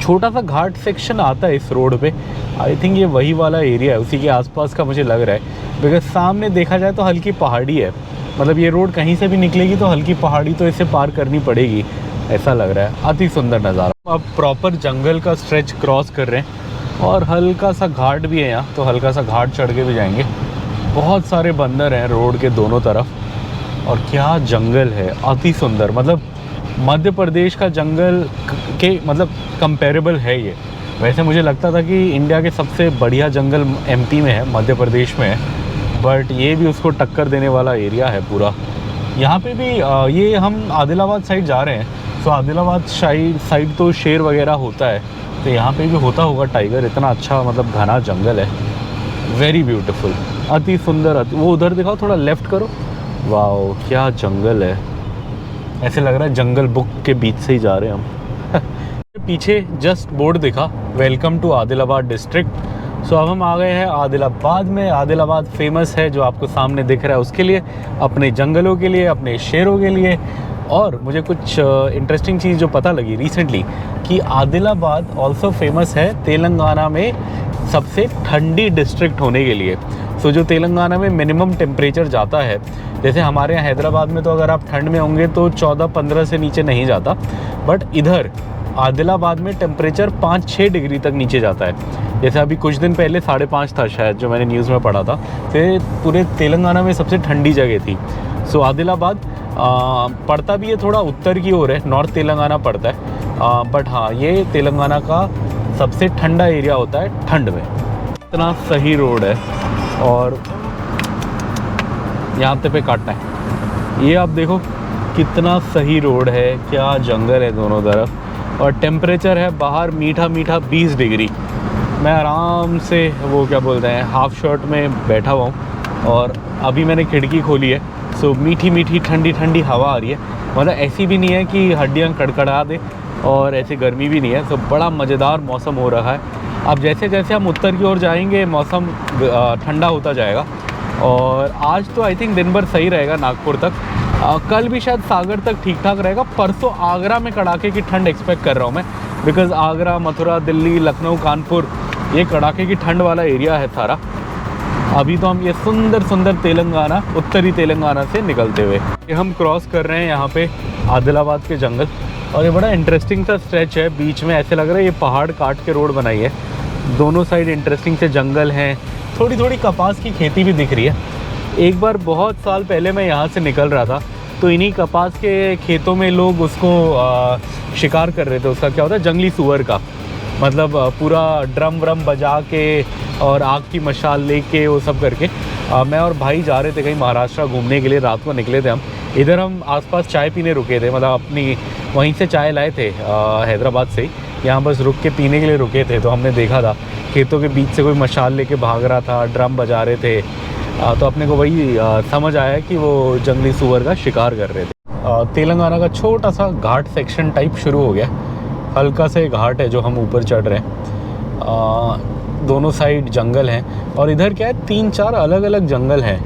छोटा सा घाट सेक्शन आता है इस रोड पे, आई थिंक ये वही वाला एरिया है, उसी के आसपास का मुझे लग रहा है, बिकॉज सामने देखा जाए तो हल्की पहाड़ी है, मतलब ये रोड कहीं से भी निकलेगी तो हल्की पहाड़ी तो इसे पार करनी पड़ेगी, ऐसा लग रहा है। अति सुंदर नज़ारा। अब प्रॉपर जंगल का स्ट्रेच क्रॉस कर रहे हैं और हल्का सा घाट भी है यहाँ, तो हल्का सा घाट चढ़ के भी जाएंगे। बहुत सारे बंदर हैं रोड के दोनों तरफ और क्या जंगल है, अति सुंदर। मतलब मध्य प्रदेश का जंगल के मतलब कंपेरेबल है ये। वैसे मुझे लगता था कि इंडिया के सबसे बढ़िया जंगल एमपी में है, मध्य प्रदेश में है, बट ये भी उसको टक्कर देने वाला एरिया है पूरा। यहाँ पे भी ये हम आदिलाबाद साइड जा रहे हैं, तो आदिलाबाद साइड तो शेर वगैरह होता है, तो यहाँ पे भी होता होगा टाइगर। इतना अच्छा मतलब घना जंगल है, वेरी ब्यूटीफुल, अति सुंदर। वो उधर दिखाओ, थोड़ा लेफ़्ट करो, वाओ क्या जंगल है, ऐसे लग रहा है जंगल बुक के बीच से ही जा रहे हैं हम। पीछे जस्ट बोर्ड दिखा, वेलकम टू आदिलाबाद डिस्ट्रिक्ट। सो अब हम आ गए हैं आदिलाबाद में। आदिलाबाद फेमस है, जो आपको सामने दिख रहा है, उसके लिए, अपने जंगलों के लिए, अपने शेरों के लिए। और मुझे कुछ इंटरेस्टिंग चीज़ जो पता लगी रिसेंटली कि आदिलाबाद ऑल्सो फेमस है तेलंगाना में सबसे ठंडी डिस्ट्रिक्ट होने के लिए। सो जो तेलंगाना में मिनिमम टेम्परेचर जाता है, जैसे हमारे यहाँ हैदराबाद में तो अगर आप ठंड में होंगे तो 14-15 से नीचे नहीं जाता, बट इधर आदिलाबाद में टेम्परेचर 5-6 डिग्री तक नीचे जाता है। जैसे अभी कुछ दिन पहले 5.5 था शायद, जो मैंने न्यूज़ में पढ़ा था। फिर पूरे तेलंगाना में सबसे ठंडी जगह थी। सो आदिलाबाद पड़ता भी है थोड़ा उत्तर की ओर है, नॉर्थ तेलंगाना पड़ता है, बट हाँ ये तेलंगाना का सबसे ठंडा एरिया होता है ठंड में। इतना सही रोड है और यहाँ पे काटना है। ये आप देखो कितना सही रोड है, क्या जंगल है दोनों तरफ, और टेम्परेचर है बाहर मीठा मीठा 20 डिग्री। मैं आराम से वो क्या बोलते हैं हाफ शर्ट में बैठा हुआ हूँ और अभी मैंने खिड़की खोली है, सो मीठी मीठी ठंडी ठंडी हवा आ रही है। मतलब ऐसी भी नहीं है कि हड्डियाँ कड़कड़ा दे और ऐसी गर्मी भी नहीं है, तो बड़ा मज़ेदार मौसम हो रहा है। अब जैसे जैसे हम उत्तर की ओर जाएंगे मौसम ठंडा होता जाएगा, और आज तो आई थिंक दिन भर सही रहेगा नागपुर तक। कल भी शायद सागर तक ठीक ठाक रहेगा। परसों आगरा में कड़ाके की ठंड एक्सपेक्ट कर रहा हूँ मैं, बिकॉज़ आगरा, मथुरा, दिल्ली, लखनऊ, कानपुर, ये कड़ाके की ठंड वाला एरिया है सारा। अभी तो हम ये सुंदर सुंदर तेलंगाना, उत्तरी तेलंगाना से निकलते हुए ये हम क्रॉस कर रहे हैं यहाँ पे आदिलाबाद के जंगल, और ये बड़ा इंटरेस्टिंग सा स्ट्रेच है। बीच में ऐसे लग रहा है ये पहाड़ काट के रोड बनाई है। दोनों साइड इंटरेस्टिंग से जंगल हैं, थोड़ी थोड़ी कपास की खेती भी दिख रही है। एक बार बहुत साल पहले मैं यहाँ से निकल रहा था, तो इन्हीं कपास के खेतों में लोग उसको शिकार कर रहे थे। उसका क्या होता है, जंगली सुअर का, मतलब पूरा ड्रम व्रम बजा के और आग की मशाल लेके वो सब करके। मैं और भाई जा रहे थे कहीं महाराष्ट्र घूमने के लिए, रात को निकले थे हम। इधर हम आसपास चाय पीने रुके थे, मतलब अपनी वहीं से चाय लाए थे हैदराबाद से ही, यहाँ बस रुक के पीने के लिए रुके थे। तो हमने देखा था खेतों के बीच से कोई मशाल लेके भाग रहा था, ड्रम बजा रहे थे, तो अपने को वही समझ आया कि वो जंगली सुअर का शिकार कर रहे थे। तेलंगाना का छोटा सा घाट सेक्शन टाइप शुरू हो गया, हल्का से घाट है जो हम ऊपर चढ़ रहे हैं। दोनों साइड जंगल हैं, और इधर क्या है 3-4 अलग अलग जंगल हैं।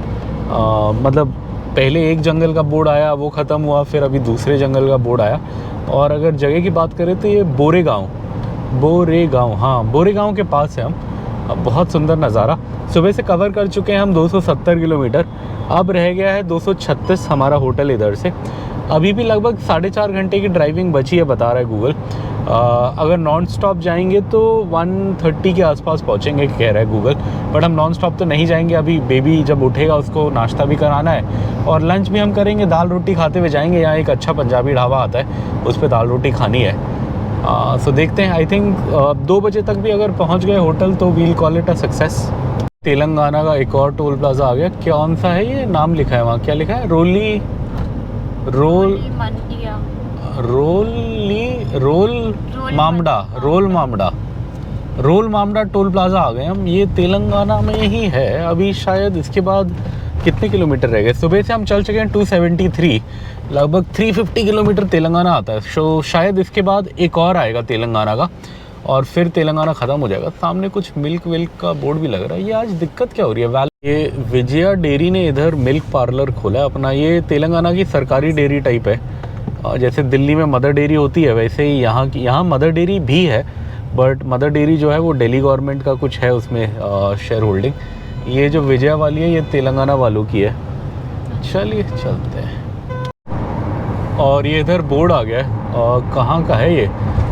मतलब पहले एक जंगल का बोर्ड आया, वो ख़त्म हुआ, फिर अभी दूसरे जंगल का बोर्ड आया। और अगर जगह की बात करें तो ये बोरेगांव, हाँ बोरेगांव के पास है हम। बहुत सुंदर नज़ारा। सुबह से कवर कर चुके हैं हम 270 किलोमीटर, अब रह गया है 236 हमारा होटल इधर से। अभी भी लगभग 4.5 घंटे की ड्राइविंग बची है, बता रहा है गूगल। अगर नॉन स्टॉप जाएंगे तो 1:30 के आसपास पहुंचेंगे कह रहा है गूगल, बट हम नॉन स्टॉप तो नहीं जाएंगे। अभी बेबी जब उठेगा उसको नाश्ता भी कराना है, और लंच भी हम करेंगे, दाल रोटी खाते हुए जाएंगे। यहाँ एक अच्छा पंजाबी ढाबा आता है, उस पर दाल रोटी खानी है। सो देखते हैं, आई थिंक 2 बजे तक भी अगर पहुँच गए होटल तो we'll call it a success. Telangana का एक और टोल प्लाजा आ गया। कौन सा है ये, नाम लिखा है वहाँ, क्या लिखा है, रोल मामडा टोल प्लाजा आ गए हम। ये तेलंगाना में ही है। अभी शायद इसके बाद कितने किलोमीटर रह गए। सुबह से हम चल चुके हैं 273, लगभग 350 किलोमीटर तेलंगाना आता है। सो शायद इसके बाद एक और आएगा तेलंगाना का, और फिर तेलंगाना ख़त्म हो जाएगा। सामने कुछ मिल्क विल्क का बोर्ड भी लग रहा है। ये आज दिक्कत क्या हो रही है, ये विजया डेयरी ने इधर मिल्क पार्लर खोला है अपना। ये तेलंगाना की सरकारी डेयरी टाइप है, जैसे दिल्ली में मदर डेयरी होती है वैसे ही यहाँ मदर डेयरी भी है, बट मदर डेयरी जो है वो दिल्ली गवर्नमेंट का कुछ है उसमें शेयर होल्डिंग। ये जो विजया वाली है ये तेलंगाना वालों की है। चलिए चलते हैं। और ये इधर बोर्ड आ गया है, कहाँ का है ये?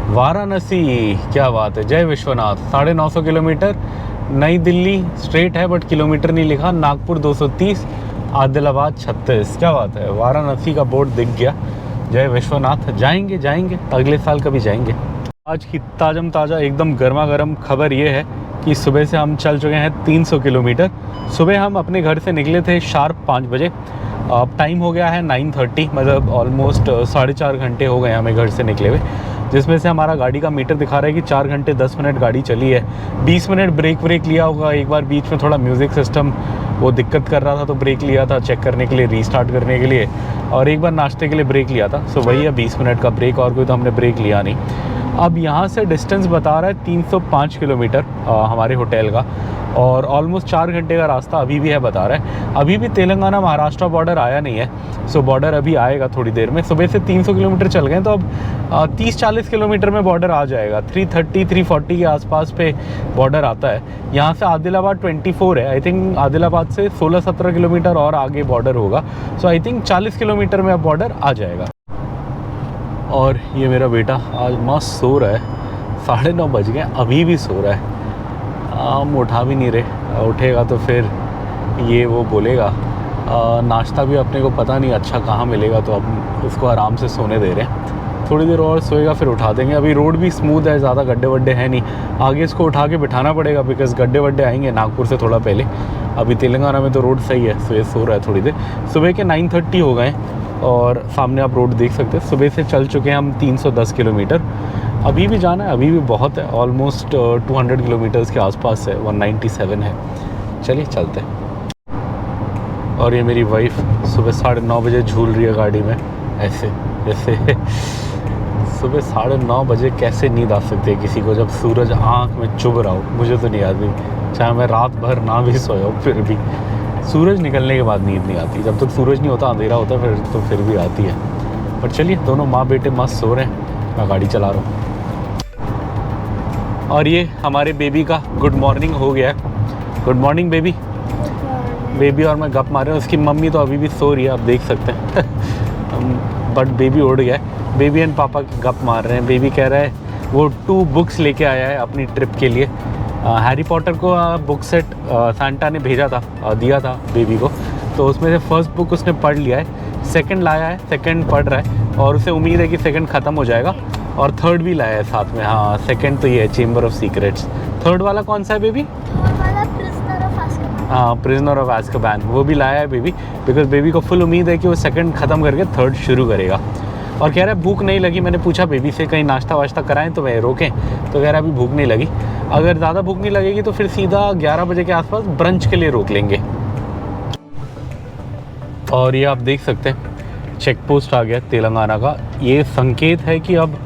वाराणसी। क्या बात है, जय विश्वनाथ। 950 किलोमीटर, नई दिल्ली स्ट्रेट है बट किलोमीटर नहीं लिखा। नागपुर 230, आदिलाबाद 36। क्या बात है, वाराणसी का बोर्ड दिख गया। जय विश्वनाथ। जाएंगे जाएंगे, अगले साल कभी जाएंगे। आज की ताज़ा एकदम गर्मा गर्म खबर ये है कि सुबह से हम चल चुके हैं 300 किलोमीटर। सुबह हम अपने घर से निकले थे शार्प 5 बजे। अब टाइम हो गया है 9:30, मतलब ऑलमोस्ट 4.5 घंटे हो गए हमें घर से निकले हुए, जिसमें से हमारा गाड़ी का मीटर दिखा रहा है कि 4 घंटे 10 मिनट गाड़ी चली है। 20 मिनट ब्रेक लिया होगा, एक बार बीच में थोड़ा म्यूज़िक सिस्टम वो दिक्कत कर रहा था तो ब्रेक लिया था चेक करने के लिए, रीस्टार्ट करने के लिए, और एक बार नाश्ते के लिए ब्रेक लिया था। सो वही है 20 मिनट का ब्रेक, और कोई तो हमने ब्रेक लिया नहीं। अब यहाँ से डिस्टेंस बता रहा है 305 किलोमीटर हमारे होटल का, और ऑलमोस्ट 4 घंटे का रास्ता अभी भी है बता रहा है। अभी भी तेलंगाना महाराष्ट्र बॉर्डर आया नहीं है, सो बॉर्डर अभी आएगा थोड़ी देर में। सुबह से 300 किलोमीटर चल गए तो अब 30-40 किलोमीटर में बॉर्डर आ जाएगा। 330-340 के आसपास पे बॉर्डर आता है। यहाँ से आदिलाबाद 24 है, आई थिंक आदिलाबाद से 16-17 किलोमीटर और आगे बॉर्डर होगा। सो आई थिंक 40 किलोमीटर में अब बॉर्डर आ जाएगा। और ये मेरा बेटा आज मस्त सो रहा है, 9:30 बज गए अभी भी सो रहा है। हम उठा भी नहीं रहे, उठेगा तो फिर ये वो बोलेगा। नाश्ता भी अपने को पता नहीं अच्छा कहाँ मिलेगा, तो अब उसको आराम से सोने दे रहे हैं। थोड़ी देर और सोएगा फिर उठा देंगे। अभी रोड भी स्मूथ है, ज़्यादा गड्ढे वड्ढे हैं नहीं। आगे इसको उठा के बिठाना पड़ेगा बिकॉज़ गड्ढे वड्ढे आएंगे नागपुर से थोड़ा पहले। अभी तेलंगाना में तो रोड सही है, सो ये सो रहा है थोड़ी देर। सुबह के 9:30 हो गए और सामने आप रोड देख सकते हैं। सुबह से चल चुके हैं हम 310 किलोमीटर। अभी भी जाना है, अभी भी बहुत है, ऑलमोस्ट 200 किलोमीटर्स के आसपास है, 197 है। चलिए चलते हैं। और ये मेरी वाइफ सुबह 9:30 बजे झूल रही है गाड़ी में, ऐसे जैसे सुबह 9:30 बजे कैसे नींद आ सकती है किसी को जब सूरज आँख में चुभ रहा हो। मुझे तो नहीं आती, चाहे मैं रात भर ना भी सोया हूँ, फिर भी सूरज निकलने के बाद नींद नहीं आती। जब तक सूरज नहीं होता अंधेरा होता फिर भी आती है। पर चलिए, दोनों माँ बेटे मस्त सो रहे हैं, मैं गाड़ी चला रहा हूँ। और ये हमारे बेबी का गुड मॉर्निंग हो गया है। Good morning baby. बेबी और मैं गप मार रहे हैं, उसकी मम्मी तो अभी भी सो रही है, आप देख सकते हैं। बट बेबी उड़ गया है। बेबी एंड पापा की गप मार रहे हैं। बेबी कह रहा है वो 2 बुक्स लेके आया है अपनी ट्रिप के लिए। हैरी पॉटर को बुक सेट सांता ने भेजा था, दिया था बेबी को, तो उसमें से फर्स्ट बुक उसने पढ़ लिया है, सेकंड लाया है, सेकंड पढ़ रहा है, और उसे उम्मीद है कि सेकंड ख़त्म हो जाएगा, और थर्ड भी लाया है साथ में। हाँ, सेकंड तो ये है चेम्बर ऑफ सीक्रेट्स। थर्ड वाला कौन सा है बेबी? हाँ, प्रिजनर ऑफ एज़्काबान, वो भी लाया है बेबी, बिकॉज बेबी को फुल उम्मीद है कि वो सेकंड ख़त्म करके थर्ड शुरू करेगा। और कह रहा है भूख नहीं लगी। मैंने पूछा बेबी से कहीं नाश्ता वाश्ता कराएं तो मैं रोकें, तो कह रहा है अभी भूख नहीं लगी। अगर ज़्यादा भूख नहीं लगेगी तो फिर सीधा 11 बजे के आसपास ब्रंच के लिए रोक लेंगे। और ये आप देख सकते हैं चेक पोस्ट आ गया तेलंगाना का। ये संकेत है कि अब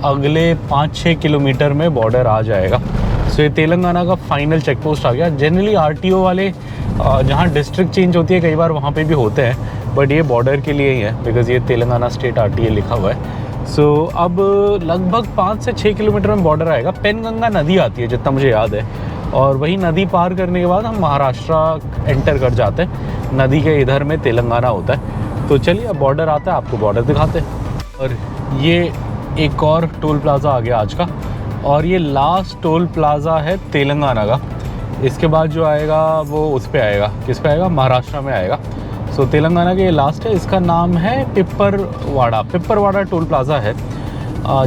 अगले 5-6 किलोमीटर में बॉर्डर आ जाएगा। सो ये तेलंगाना का फाइनल चेक पोस्ट आ गया। जनरली RTO वाले जहाँ डिस्ट्रिक्ट चेंज होती है कई बार वहाँ पे भी होते हैं, बट ये बॉर्डर के लिए ही है बिकॉज़ ये तेलंगाना स्टेट RTA लिखा हुआ है। सो अब लगभग 5 से 6 किलोमीटर में बॉर्डर आएगा। पेनगंगा नदी आती है जितना मुझे याद है, और वही नदी पार करने के बाद हम महाराष्ट्र एंटर कर जाते हैं। नदी के इधर में तेलंगाना होता है। तो चलिए अब बॉर्डर आता है, आपको बॉर्डर दिखाते हैं। और ये एक और टोल प्लाज़ा आ गया आज का, और ये लास्ट टोल प्लाज़ा है तेलंगाना का। इसके बाद जो आएगा वो उस पे आएगा, किस पे आएगा? महाराष्ट्र में आएगा। सो तेलंगाना के ये लास्ट है। इसका नाम है पिपरवाड़ा टोल प्लाज़ा है।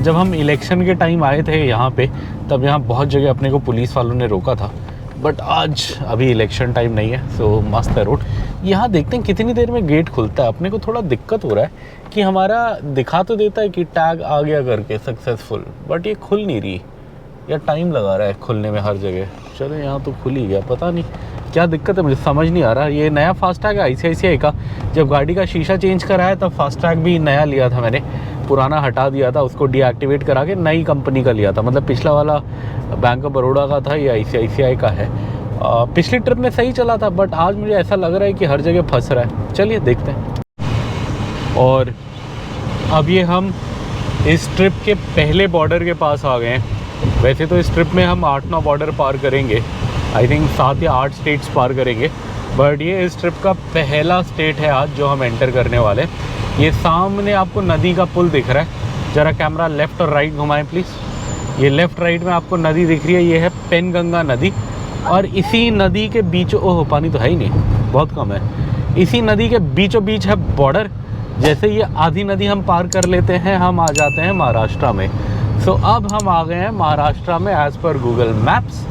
जब हम इलेक्शन के टाइम आए थे यहाँ पे, तब यहाँ बहुत जगह अपने को पुलिस वालों ने रोका था, बट आज अभी इलेक्शन टाइम नहीं है, सो मस्त है रोड। यहाँ देखते हैं कितनी देर में गेट खुलता है। अपने को थोड़ा दिक्कत हो रहा है कि हमारा दिखा तो देता है कि टैग आ गया करके सक्सेसफुल, बट ये खुल नहीं रही, या टाइम लगा रहा है खुलने में हर जगह। चलो यहाँ तो खुल ही गया, पता नहीं क्या दिक्कत है, मुझे समझ नहीं आ रहा। ये नया फास्टैग है ICICI का। जब गाड़ी का शीशा चेंज कराया तब फास्टैग भी नया लिया था मैंने, पुराना हटा दिया था, उसको डीएक्टिवेट करा के नई कंपनी का लिया था। मतलब पिछला वाला बैंक ऑफ बड़ौदा का था, ये ICICI का है। पिछली ट्रिप में सही चला था, बट आज मुझे ऐसा लग रहा है कि हर जगह फंस रहा है। चलिए देखते हैं। और अब ये हम इस ट्रिप के पहले बॉर्डर के पास आ गए हैं। वैसे तो इस ट्रिप में हम 8-9 बॉर्डर पार करेंगे, आई थिंक 7 या 8 स्टेट्स पार करेंगे, बट ये इस ट्रिप का पहला स्टेट है आज जो हम एंटर करने वाले हैं। ये सामने आपको नदी का पुल दिख रहा है, ज़रा कैमरा लेफ़्ट और राइट घुमाएं प्लीज़। ये लेफ़्ट राइट में आपको नदी दिख रही है, ये है पेनगंगा नदी। और इसी नदी के बीचों, ओह पानी तो है ही नहीं, बहुत कम है, इसी नदी के बीचों बीच है बॉर्डर। जैसे ये आधी नदी हम पार कर लेते हैं, हम आ जाते हैं महाराष्ट्र में। सो अब हम आ गए हैं महाराष्ट्र में एज़ पर गूगल मैप्स।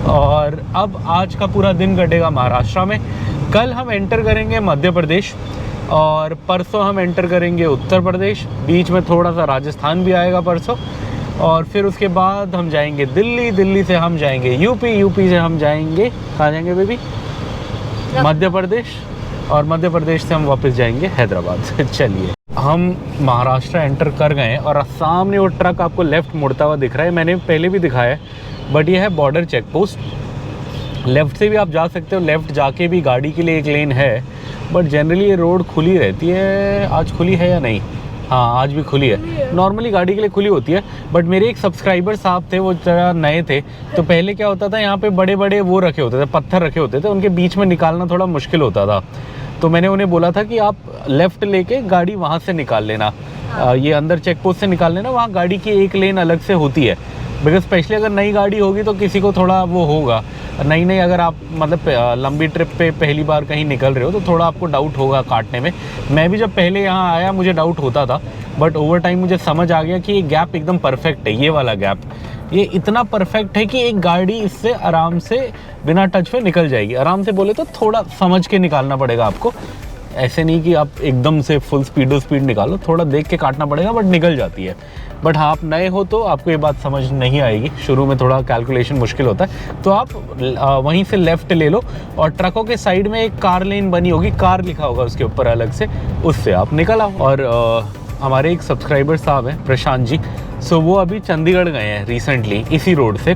और अब आज का पूरा दिन कटेगा महाराष्ट्र में। कल हम एंटर करेंगे मध्य प्रदेश और परसों हम एंटर करेंगे उत्तर प्रदेश, बीच में थोड़ा सा राजस्थान भी आएगा परसों। और फिर उसके बाद हम जाएंगे दिल्ली, दिल्ली से हम जाएंगे यूपी, यूपी से हम जाएंगे, कहाँ जाएंगे बेबी? मध्य प्रदेश। और मध्य प्रदेश से हम वापस जाएंगे हैदराबाद। चलिए, हम महाराष्ट्र एंटर कर गए हैं और सामने वो ट्रक आपको लेफ़्ट मुड़ता हुआ दिख रहा है, मैंने पहले भी दिखाया है, बट ये है बॉर्डर चेक पोस्ट। लेफ़्ट से भी आप जा सकते हो, लेफ़्ट जाके भी गाड़ी के लिए एक लेन है, बट जनरली ये रोड खुली रहती है। आज खुली है या नहीं? हाँ, आज भी खुली है। नॉर्मली गाड़ी के लिए खुली होती है, बट मेरे एक सब्सक्राइबर साहब थे, वो ज़रा नए थे, तो पहले क्या होता था, यहाँ पे बड़े बड़े वो रखे होते थे, पत्थर रखे होते थे, उनके बीच में निकालना थोड़ा मुश्किल होता था। तो मैंने उन्हें बोला था कि आप लेफ़्ट लेके गाड़ी वहाँ से निकाल लेना, ये अंदर चेक पोस्ट से निकाल लेना, वहाँ गाड़ी की एक लेन अलग से होती है। बिकॉज स्पेशली अगर नई गाड़ी होगी तो किसी को थोड़ा वो होगा, नई अगर आप मतलब लंबी ट्रिप पे पहली बार कहीं निकल रहे हो तो थोड़ा आपको डाउट होगा काटने में। मैं भी जब पहले यहाँ आया मुझे डाउट होता था, बट ओवर टाइम मुझे समझ आ गया कि ये गैप एकदम परफेक्ट है। ये वाला गैप ये इतना परफेक्ट है कि एक गाड़ी इससे आराम से बिना टच में निकल जाएगी। आराम से बोले तो थोड़ा समझ के निकालना पड़ेगा आपको, ऐसे नहीं कि आप एकदम से फुल स्पीड निकालो, थोड़ा देख के काटना पड़ेगा, बट निकल जाती है। बट हाँ, आप नए हो तो आपको ये बात समझ नहीं आएगी, शुरू में थोड़ा कैलकुलेशन मुश्किल होता है। तो आप वहीं से लेफ़्ट ले लो और ट्रकों के साइड में एक कार लेन बनी होगी, कार लिखा होगा उसके ऊपर अलग से, उससे आप निकल आओ। और हमारे एक सब्सक्राइबर साहब हैं प्रशांत जी, सो वो अभी चंडीगढ़ गए हैं रिसेंटली इसी रोड से,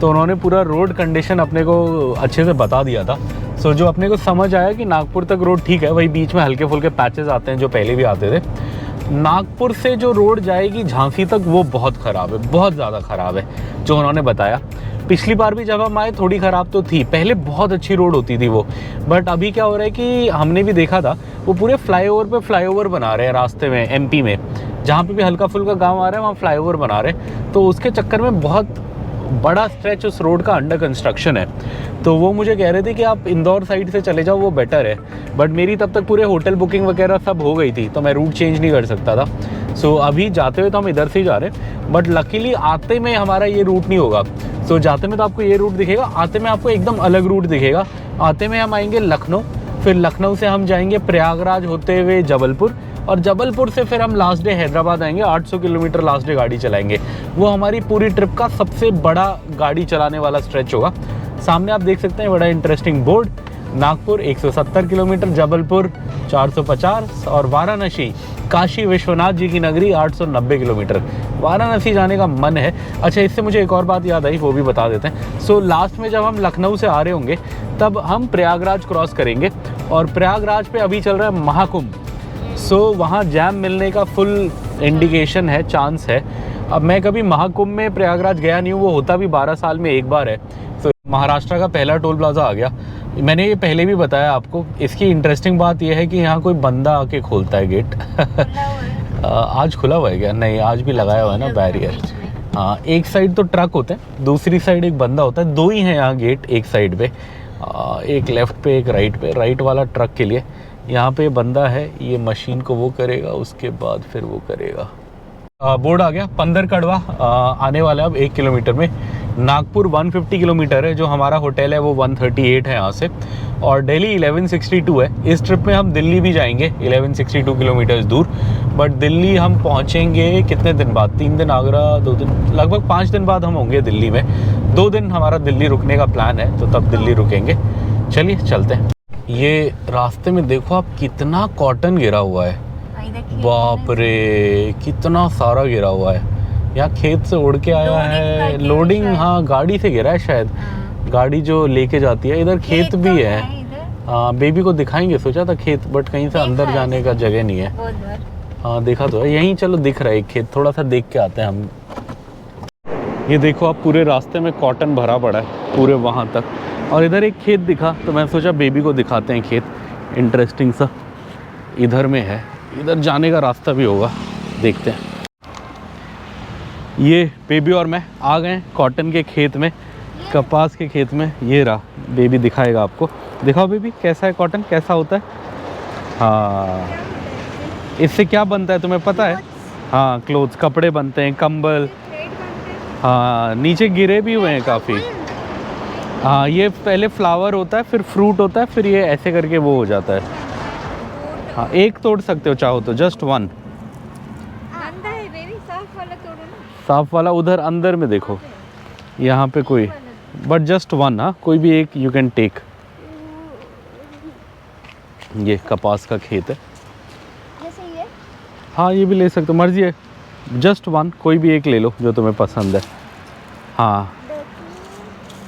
तो उन्होंने पूरा रोड कंडीशन अपने को अच्छे से बता दिया था। सो जो अपने को समझ आया कि नागपुर तक रोड ठीक है, वही बीच में हल्के फुल्के पैचेस आते हैं जो पहले भी आते थे। नागपुर से जो रोड जाएगी झांसी तक वो बहुत ख़राब है, बहुत ज़्यादा ख़राब है जो उन्होंने बताया। पिछली बार भी जब हम आए थोड़ी ख़राब तो थी, पहले बहुत अच्छी रोड होती थी वो, बट अभी क्या हो रहा है कि हमने भी देखा था वो पूरे फ्लाईओवर पे फ्लाईओवर बना रहे हैं रास्ते में, एमपी में जहाँ पे भी हल्का फुल्का गांव आ रहा है वहाँ फ्लाईओवर बना रहे हैं, तो उसके चक्कर में बहुत बड़ा स्ट्रेच उस रोड का अंडर कंस्ट्रक्शन है। तो वो मुझे कह रहे थे कि आप इंदौर साइड से चले जाओ, वो बेटर है, बट मेरी तब तक पूरे होटल बुकिंग वगैरह सब हो गई थी, तो मैं रूट चेंज नहीं कर सकता था। सो अभी जाते हुए तो हम इधर से ही जा रहे हैं, बट लकीली आते में हमारा ये रूट नहीं होगा। सो जाते में तो आपको ये रूट दिखेगा, आते में आपको एकदम अलग रूट दिखेगा। आते में हम आएंगे लखनऊ, फिर लखनऊ से हम जाएंगे प्रयागराज होते हुए जबलपुर, और जबलपुर से फिर हम लास्ट डे हैदराबाद आएंगे। 800 किलोमीटर लास्ट डे गाड़ी चलाएंगे, वो हमारी पूरी ट्रिप का सबसे बड़ा गाड़ी चलाने वाला स्ट्रेच होगा। सामने आप देख सकते हैं बड़ा interesting board, Nagpur 170 kilometre, Jabalpur 450 और वाराणसी काशी विश्वनाथ जी की नगरी 890 किलोमीटर। वाराणसी जाने का मन है। अच्छा, इससे मुझे एक और बात याद आई, वो भी बता देते हैं। सो लास्ट में जब हम लखनऊ से आ रहे होंगे तब हम प्रयागराज क्रॉस करेंगे, और प्रयागराज पे अभी चल रहा है महाकुंभ। सो वहाँ जैम मिलने का फुल इंडिकेशन है, चांस है। अब मैं कभी महाकुंभ में प्रयागराज गया नहीं हूँ, वो होता भी 12 साल में एक बार है। तो महाराष्ट्र का पहला टोल प्लाजा आ गया। मैंने ये पहले भी बताया आपको। इसकी इंटरेस्टिंग बात यह है कि यहाँ कोई बंदा आके खोलता है गेट। आज खुला हुआ है क्या? नहीं, आज भी लगाया हुआ है ना बैरियर। हाँ, एक साइड तो ट्रक होते हैं, दूसरी साइड एक बंदा होता है। 2 ही हैं यहाँ गेट, एक साइड पे, एक लेफ़्ट पे एक राइट पे। राइट वाला ट्रक के लिए, यहाँ पे बंदा है, ये मशीन को वो करेगा, उसके बाद फिर वो करेगा। बोर्ड आ गया, पंदर कड़वा आने वाला है अब 1 किलोमीटर में। नागपुर 150 किलोमीटर है, जो हमारा होटल है वो 138 है यहाँ से, और दिल्ली 1162 है। इस ट्रिप में हम दिल्ली भी जाएंगे 1162 किलोमीटर दूर, बट दिल्ली हम पहुँचेंगे कितने दिन बाद? 3 दिन आगरा, 2 दिन, लगभग 5 दिन बाद हम होंगे दिल्ली में। 2 दिन हमारा दिल्ली रुकने का प्लान है, तो तब दिल्ली रुकेंगे। चलिए चलते हैं। ये रास्ते में देखो आप, कितना कॉटन गिरा हुआ है, बाप रे, कितना सारा गिरा हुआ है। यहाँ खेत से उड़ के आया है, लोडिंग, हाँ गाड़ी से गिरा है शायद, गाड़ी जो लेके जाती है। इधर खेत भी है, हाँ बेबी को दिखाएंगे सोचा था खेत, बट कहीं से अंदर जाने का जगह नहीं है। हाँ देखा तो है, यहीं चलो दिख रहा है एक खेत, थोड़ा सा देख के आते हैं हम। ये देखो आप, पूरे रास्ते में कॉटन भरा पड़ा है पूरे वहाँ तक, और इधर एक खेत दिखा तो मैं सोचा बेबी को दिखाते हैं खेत, इंटरेस्टिंग सा इधर में है, इधर जाने का रास्ता भी होगा, देखते हैं। ये बेबी और मैं आ गए कॉटन के खेत में, कपास के खेत में। ये रहा, बेबी दिखाएगा आपको। दिखाओ बेबी, कैसा है कॉटन, कैसा होता है? हाँ, इससे क्या बनता है तुम्हें पता है? हाँ, क्लोथ्स, कपड़े बनते हैं, कंबल। हाँ, नीचे गिरे भी हुए हैं काफ़ी। हाँ, ये पहले फ्लावर होता है, फिर फ्रूट होता है, फिर ये ऐसे करके वो हो जाता है। हाँ, एक तोड़ सकते हो चाहो तो, जस्ट वन। साफ वाला उधर अंदर में देखो, यहाँ पे कोई, बट जस्ट वन। हाँ, कोई भी एक यू कैन टेक। ये कपास का खेत है। जैसे ये? हाँ, ये भी ले सकते हो, मर्जी है, जस्ट वन, कोई भी एक ले लो जो तुम्हें पसंद है। हाँ,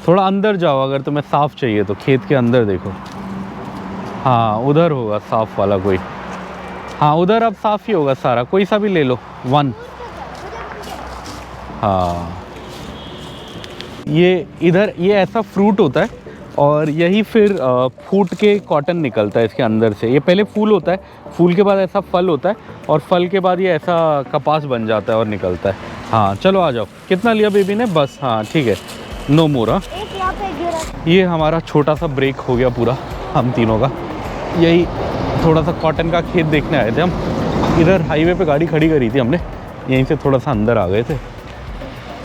थोड़ा अंदर जाओ अगर तुम्हें साफ़ चाहिए तो, खेत के अंदर देखो। हाँ, उधर होगा साफ़ वाला कोई। हाँ, उधर अब साफ़ ही होगा सारा, कोई सा भी ले लो, वन। हाँ, ये इधर ये ऐसा फ्रूट होता है, और यही फिर फूट के कॉटन निकलता है इसके अंदर से। ये पहले फूल होता है, फूल के बाद ऐसा फल होता है, और फल के बाद ये ऐसा कपास बन जाता है और निकलता है। हाँ, चलो आ जाओ। कितना लिया बेबी ने? बस, हाँ ठीक है, नो मोर। हाँ, एक यहाँ पे गिरा। ये हमारा छोटा सा ब्रेक हो गया पूरा हम तीनों का। यही थोड़ा सा कॉटन का खेत देखने आए थे हम। इधर हाईवे पे गाड़ी खड़ी करी थी हमने, यहीं से थोड़ा सा अंदर आ गए थे।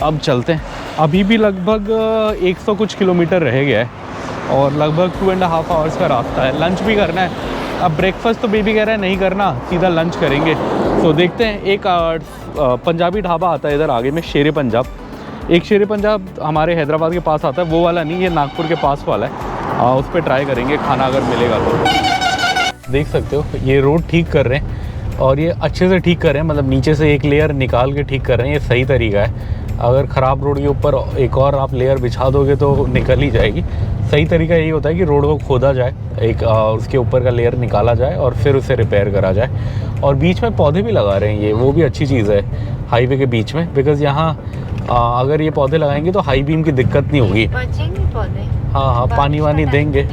अब चलते हैं। अभी भी लगभग 100 कुछ किलोमीटर रह गया है, और लगभग 2.5 आवर्स का रास्ता है। लंच भी करना है। अब ब्रेकफास्ट तो बेबी कह रहा है नहीं करना, सीधा लंच करेंगे। तो देखते हैं, एक पंजाबी ढाबा आता है इधर आगे में, शेरे पंजाब। एक शेरे पंजाब हमारे हैदराबाद के पास आता है, वो वाला नहीं, ये नागपुर के पास वाला है। उस पर ट्राई करेंगे खाना, अगर मिलेगा तो। देख सकते हो ये रोड ठीक कर रहे हैं, और ये अच्छे से ठीक कर रहे हैं, मतलब नीचे से एक लेयर निकाल के ठीक कर रहे हैं। ये सही तरीका है। अगर ख़राब रोड के ऊपर एक और आप लेयर बिछा दोगे तो निकल ही जाएगी। सही तरीका यही होता है कि रोड को खोदा जाए, एक उसके ऊपर का लेयर निकाला जाए, और फिर उसे रिपेयर करा जाए। और बीच में पौधे भी लगा रहे हैं, ये वो भी अच्छी चीज़ है हाईवे के बीच में, बिकॉज़ यहाँ अगर ये पौधे लगाएंगे तो हाई बीम की दिक्कत नहीं होगी। बचेंगे पौधे। हाँ हाँ, पानी वानी देंगे।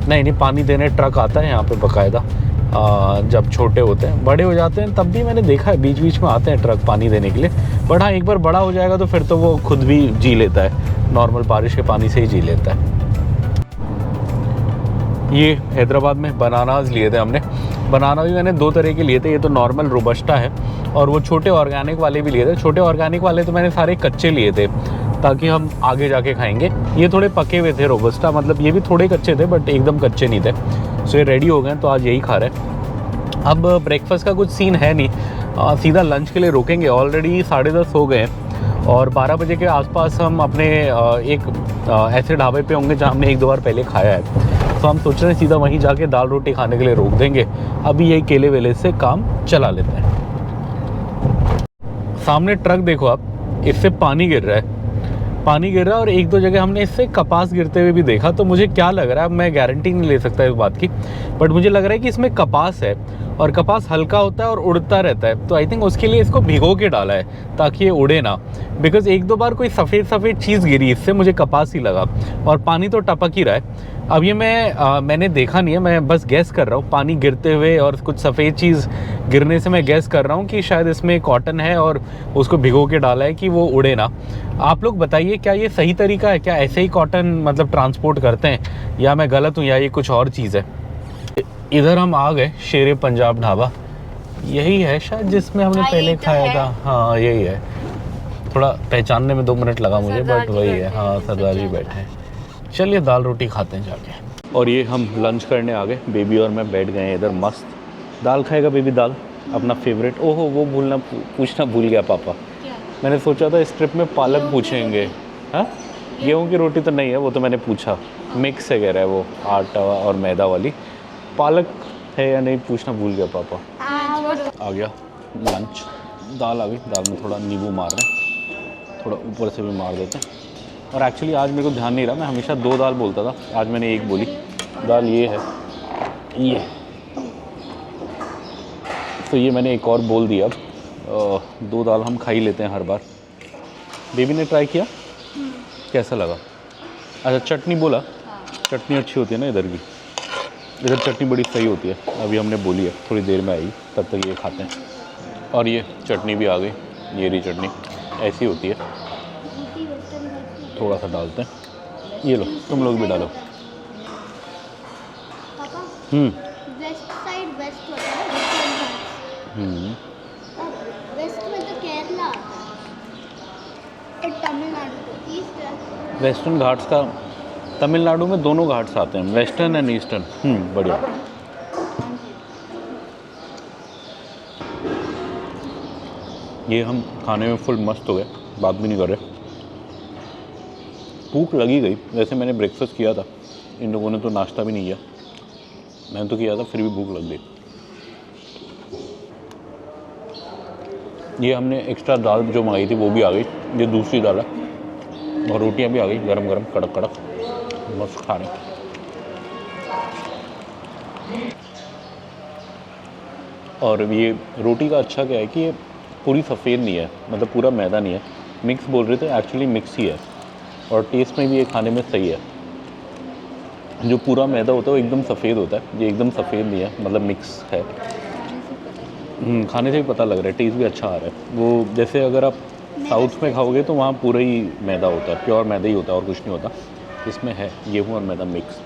नहीं, पानी देने ट्रक आता है यहाँ पे बाकायदा। जब छोटे होते हैं, बड़े हो जाते हैं तब भी मैंने देखा है, बीच बीच में आते हैं ट्रक पानी देने के लिए। बट हाँ, एक बार बड़ा हो जाएगा तो फिर तो वो खुद भी जी लेता है, नॉर्मल बारिश के पानी से ही जी लेता है। ये हैदराबाद में बनानास लिए थे हमने। बनाना भी मैंने 2 तरह के लिए थे, ये तो नॉर्मल रोबस्टा है, और वो छोटे ऑर्गेनिक वाले भी लिए थे। छोटे ऑर्गेनिक वाले तो मैंने सारे कच्चे लिए थे, ताकि हम आगे जाके खाएंगे। ये थोड़े पके हुए थे रोबस्टा, मतलब ये भी थोड़े कच्चे थे बट एकदम कच्चे नहीं थे। सो ये रेडी हो गए, तो आज यही खा रहे हैं। अब ब्रेकफास्ट का कुछ सीन है नहीं, सीधा लंच के लिए रुकेंगे। ऑलरेडी 10:30 हो गए हैं, और 12 बजे के आसपास हम अपने एक ऐसे ढाबे पे होंगे जहाँ हमने 1-2 बार पहले खाया है। तो हम सोच रहे हैं सीधा वहीं जाके दाल रोटी खाने के लिए रोक देंगे। अभी यही केले वेले से काम चला लेते हैं। सामने ट्रक देखो आप, इससे पानी गिर रहा है, और 1-2 जगह हमने इससे कपास गिरते हुए भी देखा। तो मुझे क्या लग रहा है, मैं गारंटी नहीं ले सकता इस बात की, बट मुझे लग रहा है कि इसमें कपास है, और कपास हल्का होता है और उड़ता रहता है। तो आई थिंक उसके लिए इसको भिगो के डाला है, ताकि ये उड़े ना। बिकॉज 1-2 बार कोई सफ़ेद चीज़ गिरी, इससे मुझे कपास ही लगा, और पानी तो टपक ही रहा है। अब ये मैंने देखा नहीं है, मैं बस गैस कर रहा हूँ, पानी गिरते हुए और कुछ सफ़ेद चीज़ गिरने से मैं गैस कर रहा हूँ कि शायद इसमें कॉटन है, और उसको भिगो के डाला है कि वो उड़े ना। आप लोग बताइए, क्या ये सही तरीका है? क्या ऐसे ही कॉटन मतलब ट्रांसपोर्ट करते हैं, या मैं गलत हूँ, या ये कुछ और चीज़ है? इधर हम आ गए, शेरे पंजाब ढाबा। यही है शायद जिसमें हमने पहले खाया था। हाँ, यही है। थोड़ा पहचानने में 2 मिनट लगा मुझे, बट वही है। हाँ, सरदार जी बैठे हैं। चलिए दाल रोटी खाते हैं जाके। और ये हम लंच करने आ गए, बेबी और मैं बैठ गए इधर मस्त। दाल खाएगा बेबी? दाल अपना फेवरेट। ओहो, वो पूछना भूल गया पापा। मैंने सोचा था इस ट्रिप में पालक पूछेंगे। हाँ, गेहूँ की रोटी तो नहीं है, वो तो मैंने पूछा, मिक्स है कह रहा है वो, आटा और मैदा वाली। पालक है या नहीं पूछना भूल गया पापा। आ गया लंच, दाल आ गई। दाल में थोड़ा नींबू मार रहे हैं, थोड़ा ऊपर से भी मार देते हैं। और एक्चुअली आज मेरे को ध्यान नहीं रहा, मैं हमेशा 2 दाल बोलता था, आज मैंने 1 बोली। दाल ये है, ये तो ये मैंने एक और बोल दिया। अब 2 दाल हम खा ही लेते हैं हर बार। बेबी ने ट्राई किया, कैसा लगा? अच्छा चटनी बोला, चटनी अच्छी होती है ना इधर की, इधर चटनी बड़ी सही होती है। अभी हमने बोली है थोड़ी देर में आएगी, तब तक ये खाते हैं। और ये चटनी भी आ गई, ये रही चटनी, ऐसी होती है। थोड़ा सा डालते हैं, ये लो तुम लोग भी डालो। पापा वेस्ट साइड वेस्ट होता है, वेस्ट में तो केरला आता है और तमिलनाडु को ईस्ट है। वेस्टर्न घाट्स का तमिलनाडु में दोनों घाट्स आते हैं, वेस्टर्न एंड ईस्टर्न। बढ़िया। ये हम खाने में फुल मस्त हो गए, बात भी नहीं कर रहे। भूख लगी गई, वैसे मैंने ब्रेकफास्ट किया था, इन लोगों ने तो नाश्ता भी नहीं किया, मैंने तो किया था, फिर भी भूख लग गई। ये हमने एक्स्ट्रा दाल जो मंगाई थी वो भी आ गई, ये दूसरी दाल है, और रोटियां भी आ गई गरम गरम कड़क कड़क, मस्त खा रहे। और ये रोटी का अच्छा क्या है कि ये पूरी सफ़ेद नहीं है, मतलब पूरा मैदा नहीं है, मिक्स बोल रहे थे, एक्चुअली मिक्स ही है, और टेस्ट में भी ये खाने में सही है। जो पूरा मैदा होता है वो एकदम सफ़ेद होता है, ये एकदम सफ़ेद नहीं है, मतलब मिक्स है। खाने से भी पता लग रहा है, टेस्ट भी अच्छा आ रहा है। वो जैसे अगर आप साउथ में खाओगे तो वहाँ पूरा ही मैदा होता है, प्योर मैदा ही होता है और कुछ नहीं होता। इसमें है गेहूँ और मैदा मिक्स।